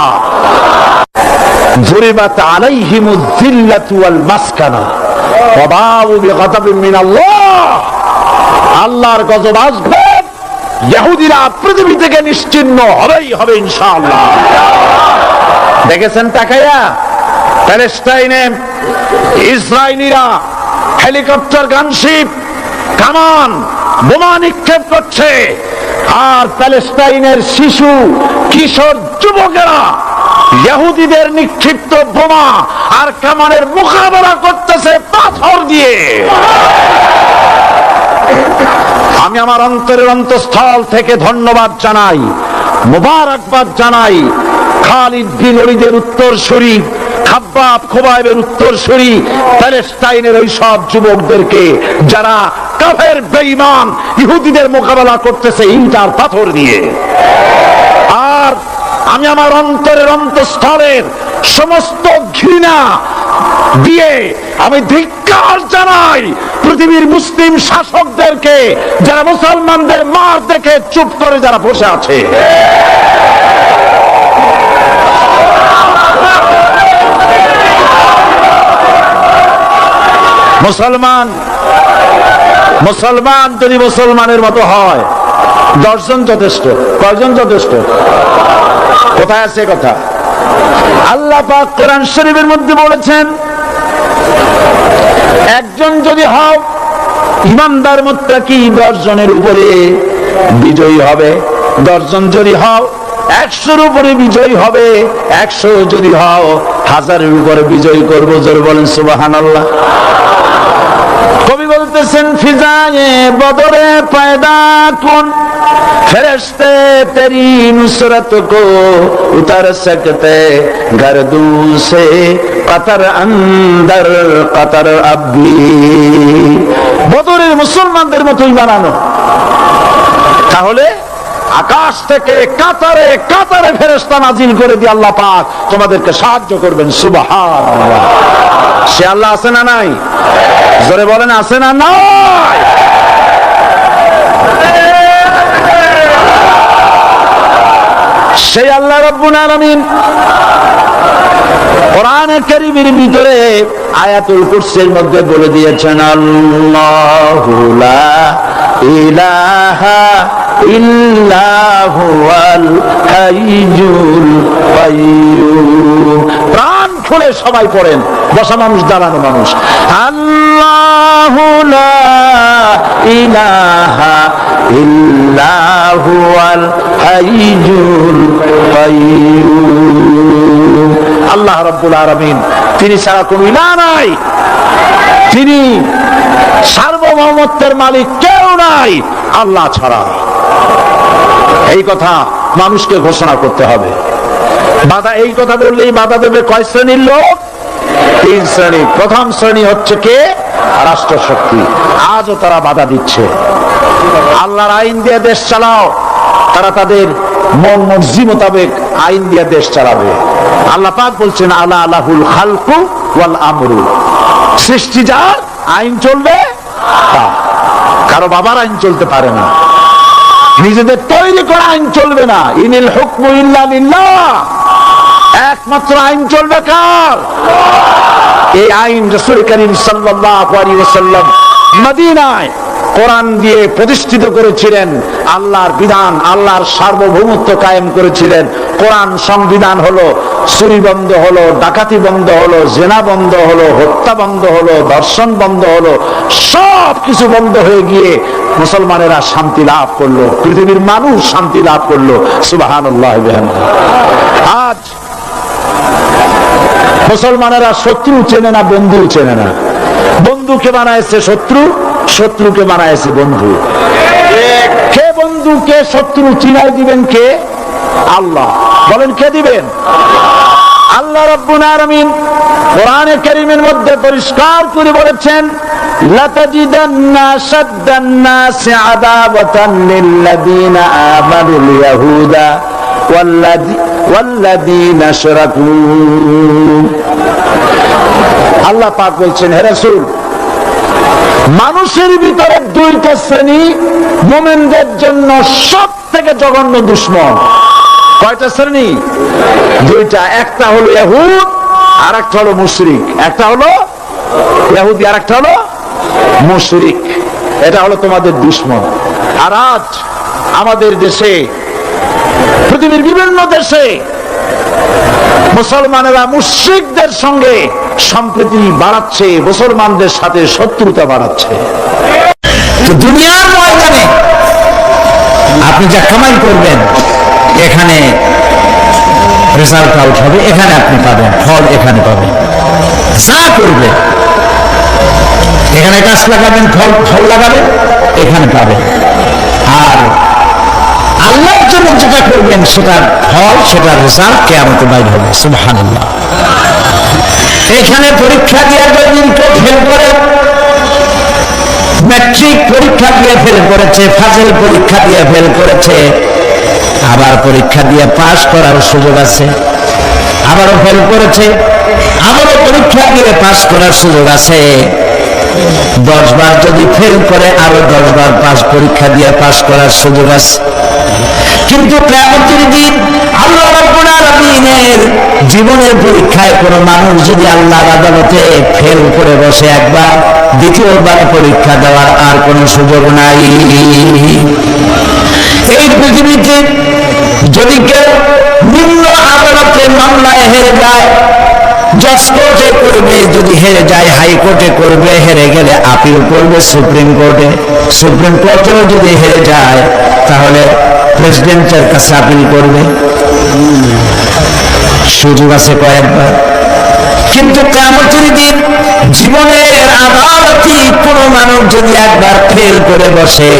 যুরিবাত আলাইহিমুয যিল্লাতু ওয়াল মাসকানা ওয়া বাউ বিগাদাবিন মিনাল্লাহ। আল্লাহর গজব আসবে, ইহুদিরা পৃথিবী থেকে নিশ্চিহ্ন হবেই হবে ইনশাআল্লাহ। দেখেছেন তাকায়া প্যালেস্টাইনে ইসরায়েলিরা হেলিকপ্টার, গানশিপ, কামান, বোমা নিক্ষেপ করছে, আর প্যালেস্টাইনের শিশু, কিশোর, যুবকেরা ইহুদিদের নিক্ষিপ্ত বোমা আর কামানের মোকাবেলা করতেছে পাথর দিয়ে। আমি আমার অন্তরের অন্তঃস্থল থেকে ধন্যবাদ জানাই, মোবারকবাদ জানাই খালিদ বিন ওলীদের উত্তরসূরি, খাব্বাব খোবাইবের উত্তরসূরি প্যালেস্টাইনের ওই সব যুবকদেরকে যারা কাফের বেঈমান ইহুদিদের মোকাবেলা করতেছে ইট আর পাথর দিয়ে। আর আমি আমার অন্তরের অন্তঃস্থলের সমস্ত ঘৃণা দিয়ে আমি ধিক্কার জানাই পৃথিবীর মুসলিম শাসকদেরকে, যারা মুসলমানদের মার দেখে চুপ করে যারা বসে আছে। মুসলমান যদি মুসলমানের মতো হয় 10 জন যথেষ্ট। কয়জন যথেষ্ট? কোথায় আছে কথা? আল্লাহ পাক কোরআন শরীফের মধ্যে বলেছেন, একজন যদি হও ইমানদার মুত্তাকি 10 জনের উপরে বিজয়ী হবে, 10 জন যদি হও 100-র উপরে বিজয়ী হবে, 100 যদি হও 1000-এর উপরে বিজয়ী করব। জোরে বলেন সুবহানাল্লাহ। কবি বলতেছেন ফিজায়ে বদরে পয়দা কুন ফেরেশতে তেরি নুসরত কো উতার সকতে গর্দু সে কতর অন্দর কতর আবি। বদরের মুসলমানদের মতোই বানানো, তাহলে আকাশ থেকে কাতারে কাতারে ফেরেশতা নাজিল করে দিয়ে আল্লাহ পাক তোমাদেরকে সাহায্য করবেন। সুবহানাল্লাহ। সে আল্লাহ আছে না নাই? জোরে বলেন আছে না নাই? সেই আল্লাহ রাব্বুল আলামিন কোরআনে কারীমের ভিতরে আয়াতুল কুরসির মধ্যে বলে দিয়েছেন আল্লাহু লা ইলাহা ইল্লা হুয়াল হাইয়ুল কাইয়্যুম। প্রাণ খুলে সবাই পড়েন, বসা মানুষ দাঁড়ানো মানুষ। আল্লাহু লা ইলাহা ইল্লা হুয়াল হাইয়ুল কাইয়্যুম। আল্লাহ রাব্বুল আলামিন, তিনি ছাড়া কোনো ইলাহ নাই, তিনি সার্বভৌমত্বের মালিক, কেউ নাই আল্লাহ ছাড়া। এই কথা মানুষকে ঘোষণা করতে হবে। বাধা, এই কথা বললেই বাধা দেবে কয় শ্রেণীর লোক? তিন শ্রেণী। প্রথম শ্রেণী হচ্ছে কে? রাষ্ট্রশক্তি। আজও তারা বাধা দিচ্ছে। আল্লাহর আইন দিয়ে দেশ চালাও, তারা তাদের মন মর্জি মোতাবেক আইন দিয়ে দেশ চালাবে। আল্লাহ পাক বলছেন আলা আলাহুল খালকু ওয়াল আমরু, সৃষ্টি যার, আইন চলবে তার। কারো বাবার আইন চলতে পারে না, নিজেদের তৈরি করা আইন চলবে না। ইনিল হুকমু ইল্লা লিল্লাহ, একমাত্র আইন চলবে কার? এই আইন রাসূল করিম সাল্লাল্লাহু আলাইহি ওয়াসাল্লাম মদিনায় কোরআন দিয়ে প্রতিষ্ঠিত করেছিলেন। আল্লাহর বিধান, আল্লাহর সার্বভৌমত্ব কায়েম করেছিলেন। কোরআন সংবিধান হলো, চুরি বন্ধ হলো, ডাকাতি বন্ধ হলো, জেনা বন্ধ হলো, হত্যা বন্ধ হলো, ধর্ষণ বন্ধ হলো, সব কিছু বন্ধ হয়ে গিয়ে মুসলমানেরা শান্তি লাভ করলো, পৃথিবীর মানুষ শান্তি লাভ করলো। সুবহানাল্লাহ। আজ মুসলমানেরা শত্রু চেনে না, বন্ধু চেনে না। বন্ধুকে বানাইছে শত্রু, শত্রুকে বানাইছে বন্ধু। কে বন্ধু কে শত্রু চিনাই দিবেন কে? আল্লাহ। বলেন কে দিবেন? আল্লাহ রাব্বুল আলামিন কোরআনে কারীমের মধ্যে পরিষ্কার করে বলেছেন লাতাজিদান্না শাদ্দান নাসি আদাওয়াতান লিল্লাযীনা আমানুল ইয়াহুদা ওয়াল্লাযীনা আশরাকু। আল্লাহ পাক বলছেন, হে রাসূল, মানুষের ভিতরে দুইটা শ্রেণী মুমিনদের জন্য সব থেকে জঘন্য দুশমন। কয়টা শ্রেণী? দুইটা। একটা হলো ইহুদ, আর একটা হলো মুশরিক। একটা হলো ইহুদি, আর একটা হলো মুশরিক। এটা হলো তোমাদের দুশমন। আর আজ আমাদের দেশে, পৃথিবীর বিভিন্ন দেশে মুসলমানেরা মুশরিকদের সঙ্গে সম্প্রীতি বাড়াচ্ছে, মুসলমানদের সাথে শত্রুতা বাড়াচ্ছে। দুনিয়ার ময়দানে আপনি যা কামাই করবেন, এখানে রেজাল্ট আউট হবে, এখানে আপনি পাবেন ফল, এখানে পাবেন। যা করবেন, এখানে গাছ লাগাবেন, ফল লাগাবেন, এখানে পাবেন। আর আল্লাহর জন্য যেটা করবেন, সেটার ফল, সেটার রেজাল্ট কিয়ামতে বাইর হবে। সুবহানাল্লাহ। এখানে পরীক্ষা দিয়ে যদি কেউ ফেল করে, ম্যাট্রিক পরীক্ষা দিয়ে ফেল করেছে, ফাজিল পরীক্ষা দিয়ে ফেল করেছে, আবার পরীক্ষা দিয়ে পাস করার সুযোগ আছে, আবারও ফেল করেছে, আবারও পরীক্ষা দিয়ে পাস করার সুযোগ আছে। 10 বার যদি ফেল করে, আরো 10 বার পরীক্ষা দিয়ে পাস করার সুযোগ আছে। কিন্তু কিয়ামতের দিন আল্লাহ রাব্বুল আলামিনের জীবনের পরীক্ষায় কোনো মানুষ যদি আল্লাহর আদালতে ফেল করে বসে একবার, দ্বিতীয়বার পরীক্ষা দেওয়ার আর কোনো সুযোগ নাই। এই পৃথিবীতে যদি কেউ নিম্ন আদালতে মামলায় হেরে যায়, জজ কোর্টে করবে, যদি হেরে যায় হাইকোর্টে করবে, হেরে গেলে আপিল করবে সুপ্রিম কোর্টে, সুপ্রিম কোর্টেও যদি হেরে যায় তাহলে প্রেসিডেন্টের কাছে আপিল করবে। সুযোগ আছে কয়েকবার। কিন্তু কিয়ামতের দিন জীবনের আদালতে কোন মানুষ যদি একবার ফেল করে বসে,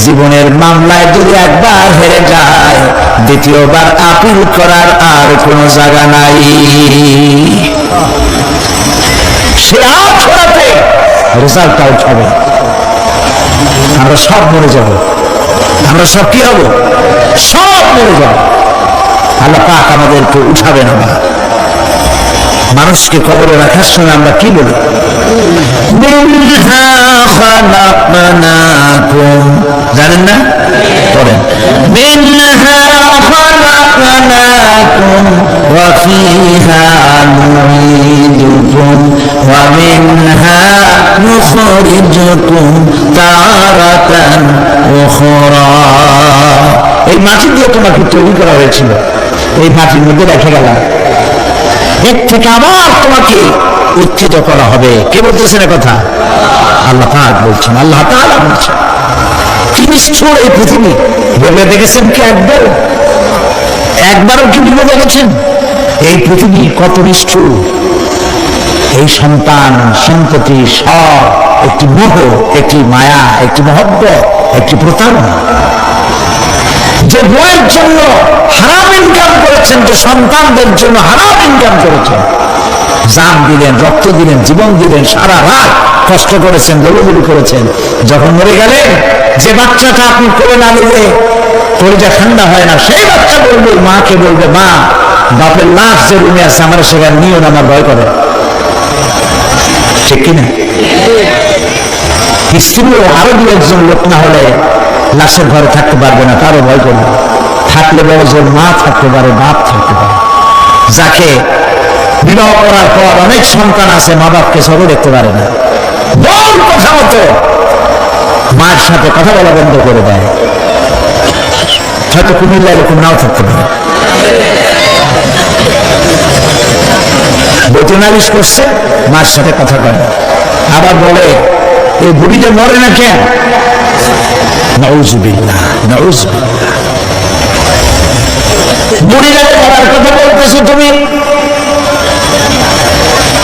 জীবনের মামলায় যদি একবার হেরে যায়, দ্বিতীয়বার আপিল করার আর কোনো জায়গা নাই। সে আখেরাতে রেজাল্ট আউট হবে। আমরা সব মরে যাব, আমরা সব কি হব? সব মরে যাব। আল্লাহ পাক আমাদেরকে উঠাবে না। মানুষকে কবরে রাখার সময় আমরা কি বলি? জানেন না? পড়েন, মিনহা খালাকনাকুম ওয়া ফিহা নুঈদুকুম ওয়া মিনহা নুখরিজুকুম তারাতান উখরা। এই মাটি দিয়ে তোমাকে তৈরি করা হয়েছিল, এই মাটির মধ্যে রেখে গেলাম, এর থেকে আবার তোমাকে উত্থিত করা হবে। কে বলতেছেন কথা? আল্লাহ পাক বলছেন, আল্লাহ তাআলা বলছেন। কি নিষ্ঠুর এই পৃথিবী! ভেবে দেখেছেন কি একবারও কি ভেবে দেখেছেন এই পৃথিবী কত নিষ্ঠুর? এই সন্তান সম্পত্তি সব একটি মোহ, একটি মায়া, একটি মহব্বত, একটি প্রতারণা। যে বইয়ের জন্য হারাম ইনকাম করেছেন, যে সন্তানদের জন্য হারাম ইনকাম করেছেন, জান দিলেন, রক্ত দিলেন, জীবন দিলেন, সারা রাত কষ্ট করেছেন, দৌড়দৌড়ি করেছেন, যখন মরে গেলেন, যে বাচ্চাটা আপনি কোলে না নিলে কলিজা ঠান্ডা হয় না, সেই বাচ্চা বলবে, মাকে বলবে, মা বাপের লাশ যে রুমে আছে আমার সেখানে নিও না, আমার ভয় করে। ঠিক কিনা? স্ত্রীও আরো দু একজন লোক না হলে লাশের ঘরে থাকতে পারবে না, তারও ভয় করবে। থাকলে বড়জন মা থাকতে পারে, বাপ থাকতে পারে। যাকে বিবাহ করার পর অনেক সন্তান আছে, মা বাপকে সব দেখতে পারে না, বল কথা মতো মায়ের সাথে কথা বলা বন্ধ করে দেয়। হয়তো কুমিল্লা এরকম নাও থাকতে পারে। বইতে নালিশ করছে, মার সাথে কথা কয়, আবার বলে এই বুড়িটা মরে না কেন? নাউযুবিল্লাহ, নাউযুবিল্লাহ। বুড়িটাকে মরার কথা বলতেছো তুমি?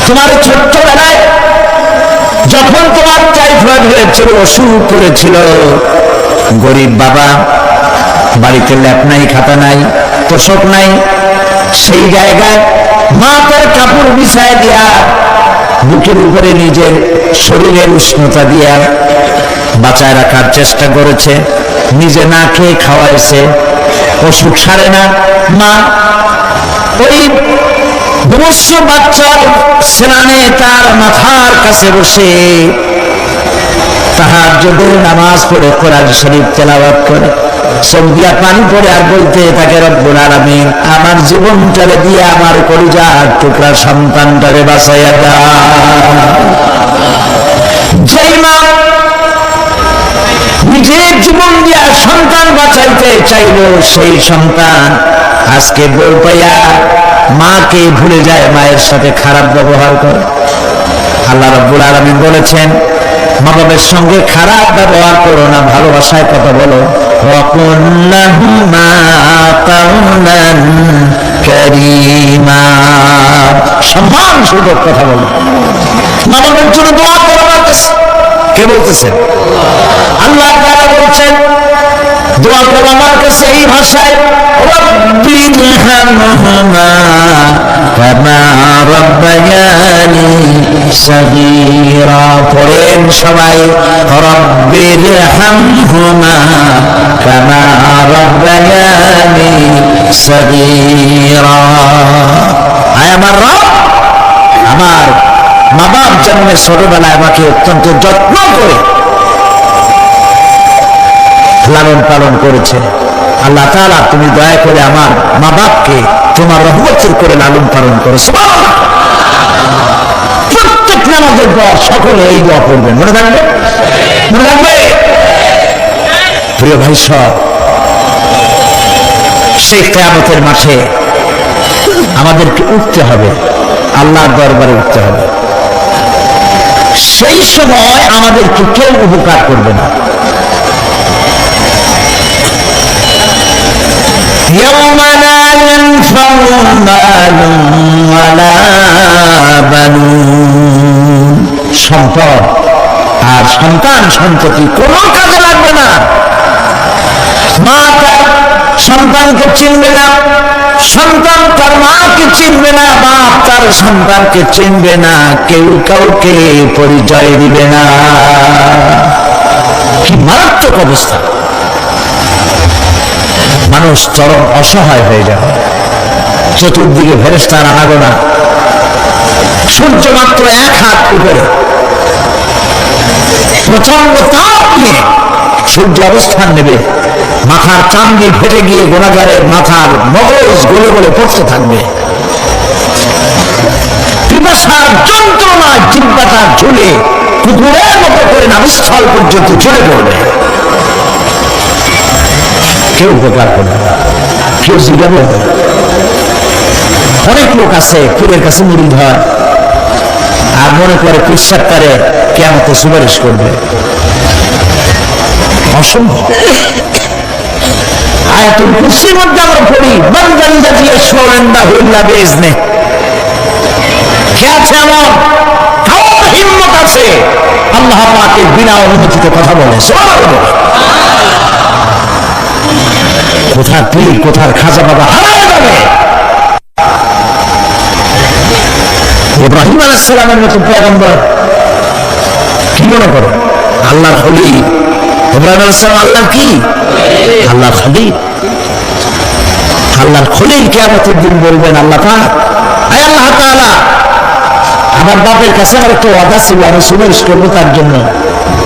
তোমার ছোট্টবেলায় যখন তোমার টাইফয়েড হয়েছিল, অসুখ করেছিল, গরিব বাবা, বাড়িতে ল্যাপ নাই, খাতা নাই, তোষক নাই, সেই জায়গায় মা তার কাপড় বিছায় দিয়া বুকের উপরে নিজের শরীরের উষ্ণতা দিয়া বাঁচায় রাখার চেষ্টা করেছে, নিজে না খেয়ে খাওয়াইছে, অসুখ সারে না। মা ওই দুমস্য বাচ্চার স্নানে তার মাথার কাছে বসে তাহাজ্জুদের নামাজ পড়ে কোরআন শরীফ তেলাওয়াত করে, চোখ দিয়া পানি পড়ে আর বলতে থাকে, রব্বুল আলামিন আমার জীবনটারে দিয়ে আমার কলিজার টুকরা সন্তানটারে বাঁচাইয়া দাও। যেই মা নিজের জীবন দিয়া সন্তান বাঁচাইতে চাইল, সেই সন্তান আজকে বল পাইয়া মাকে ভুলে যায়, মায়ের সাথে খারাপ ব্যবহার করে। আল্লাহ রাব্বুল আলামিন বলেছেন, মা বাবার সঙ্গে খারাপ ব্যবহার করো না, ভালোবাসায় কথা বলো। ওয়াকুল্লাহুমা কাওলান কারীমা, সম্মান সূচক কথা বলো। মা বাবার জন্য দোয়া করো। কে বলতেছেন? আল্লাহ তাআলা বলছেন, দোয়া করো আমার কাছে এই ভাষায়, রব্বিরহামহুমা কামা রাব্বায়ানি সাগীরা। পড়েন সবাই, রব্বিরহামহুমা কামা রাব্বায়ানি সাগীরা। আয় আমার রব, আমার মা বাপ জন্মের ছোটবেলায় আমাকে অত্যন্ত যত্ন করে লালন পালন করেছে। আল্লাহ তাআলা তুমি দয়া করে আমার মা বাপকে তোমার রহমতের করে লালন পালন করো। সুবহানাল্লাহ। প্রত্যেক নামাজের পর সকলে এই দোয়া করবেন, মনে থাকবে? মনে থাকবে? প্রিয় ভাই সব, সেই কিয়ামতের মাঠে আমাদেরকে উঠতে হবে, আল্লাহর দরবারে উঠতে হবে। সেই সময় আমাদেরকে কেউ উপকার করবে না। يوم لا ينفع مال ولا সম্পদ আর সন্তান সন্ততি কোনো কাজে লাগবে না। মা তার সন্তানকে চিনবে না, সন্তান তার মাকে চিনবে না, বাপ তার সন্তানকে চিনবে না, কেউ কাউকে পরিচয় দিবে না। কি মারাত্মক অবস্থা! মানুষ চরম অসহায় হয়ে যাবে। চতুর্দিকে ফেরেশতার আনাগোনা, সূর্য মাত্র 1 হাত উপরে, প্রচন্ড তাপ নিয়ে সূর্য অবস্থান নেবে, মাথার চামড়ি ফেটে গিয়ে গুনাহগারের মাথার মগজ গলে গলে পড়তে থাকবে। পিপাসার যন্ত্রণায় জিহ্বাটা ঝুলে কুকুরের মতো করে নাভিস্থল পর্যন্ত চলে পড়বে। কেউ উপকার করবে না, কেউ জিজ্ঞাসা করবে না। অনেক লোক আছে পীরের কাছে মুরিদ হয় আর মনে করে পীর সরকারে কিয়ামতে সুপারিশ করবে। অসম্ভব। আয়াতুল কুরসির মধ্যে আমরা পড়ি, মান যাল্লাযী ইয়াশফাউ ইনদাহু ইল্লা বিইজনিহি। কে আছে এমন, কার হিম্মত আছে আল্লাহ পাকের বিনা অনুমতিতে কথা বলে? সুবহানাল্লাহ। কোথার পীর কোথার খাজা বাবা হারায় যাবে। ইব্রাহিম আলাইহিস সালামের মতো পয়গম্বর কি মনে করো? আল্লাহর খলিল। ইব্রাহিম আলাইহিস সালাম আল্লাহর কি? আল্লাহর খলিল। আল্লাহর খলিল কিয়ামতের দিন বলবেন, আল্লাহ পাক, আয় আল্লাহ তাআলা, আমার বাপের কাছে আমার একটা ওয়াদা ছিল, আমি সুপারিশ করবো তার জন্য,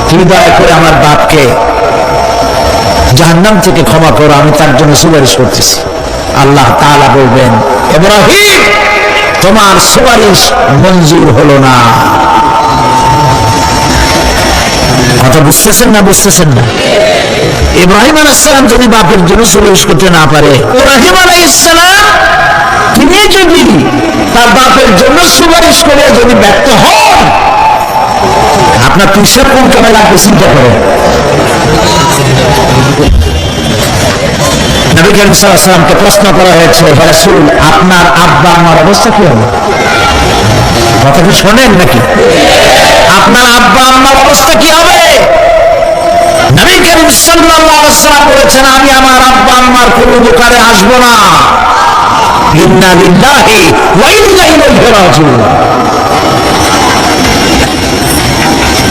তুমি দয়া করে আমার বাপকে জাহান্নাম থেকে ক্ষমা করো, আমি তার জন্য সুপারিশ করতেছি। আল্লাহ তাআলা বলবেন, ইব্রাহিম, তোমার সুপারিশ মঞ্জুর হলো না। কথা বুঝতেছেন না? বুঝতেছেন না? ইব্রাহিম আলাইহিস সালাম যদি বাপের জন্য সুপারিশ করতে না পারে, ইব্রাহিম আলাইহিস সালাম তিনি যদি তার বাপের জন্য সুপারিশ করে যদি ব্যর্থ হন, আপনার পিসাব কোন কামে লাগবে চিন্তা করেন। নবী করিম সাল্লাল্লাহু আলাইহি ওয়াসাল্লামকে প্রশ্ন করা হয়েছে, হে রাসূল, আপনার আব্বা আম্মার অবস্থা কি হবে? কথা কি শোনেন নাকি? আপনার আব্বা আম্মার অবস্থা কি হবে? নবী করিম সাল্লাল্লাহু আলাইহি ওয়াসাল্লাম বলেছেন, আমি আমার আব্বা আম্মার কোনো দোকানে আসবো না। ইন্না লিল্লাহি ওয়া ইন্না ইলাইহি রাজিউন।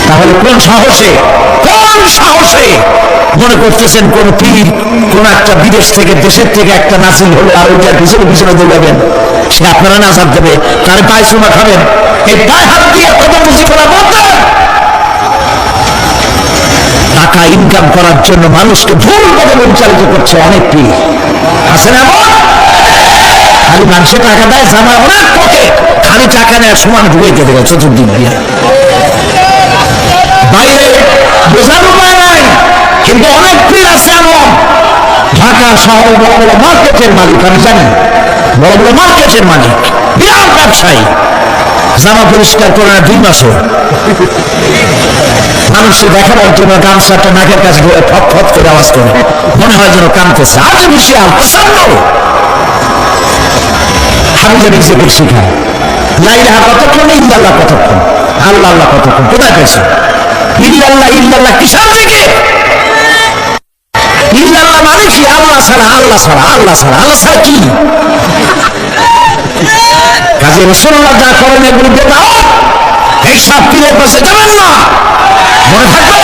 তাহলে কোন সাহসে মনে করতেছেন কোন পীর কোন একটা বিদেশ থেকে দেশের থেকে একটা নাসিল হলে আর ওইটার পিছনে পিছনে দৌড়াবেন? সে আপনারা নাজাত দেবে, তার পায়ে চুমা খাবেন, এই পায়ে হাত দিয়ে কত বুঝি করা বলতেন। টাকা ইনকাম করার জন্য মানুষকে ভুল পথে পরিচালিত করছে অনেক পীর। আছে না? খালি মানুষের টাকা দেয়, জামায় অনেক পথে, খালি টাকা নেয় সমান ঢুকাইতে দেবে চতুর্দিক দিয়ে। বাইরে বোঝার উপায় নাই, কিন্তু অনেক পীর আছে এমন, ঢাকা শহরে বড় বড় মার্কেটের মালিক, আমি জানি, বড় বড় মার্কেটের মালিক, বিরাট ব্যবসায়ী, জামা পরিষ্কার করে না 2 মাসও। মানুষের দেখানোর জন্য গামছাটা নাকের কাছে ধরে ফট ফট করে আওয়াজ করে, মনে হয় যেন কাঁদতেছে। আজ বিশাল প্রচন্ড। আমি যে নিজেকে শিখাই লা ইলাহা কতক্ষণ, ইল্লাল্লাহ কতক্ষণ, আল্লাহ আল্লাহ কতক্ষণ, কোথায় পেয়েছে? ইল্লাল্লাহ ইল্লাল্লাহ কিসের দিকে? ইল্লাল্লাহ মানে কি? আল্লাহ ছাড়া, আল্লাহ ছাড়া, আল্লাহ ছাড়া, আল্লাহ ছাড়া কি? কাজে রাসূলুল্লাহ যা করেন এগুলো বেদাত, এইসব পীরের কাছে যাবেন না, মনে থাকবে।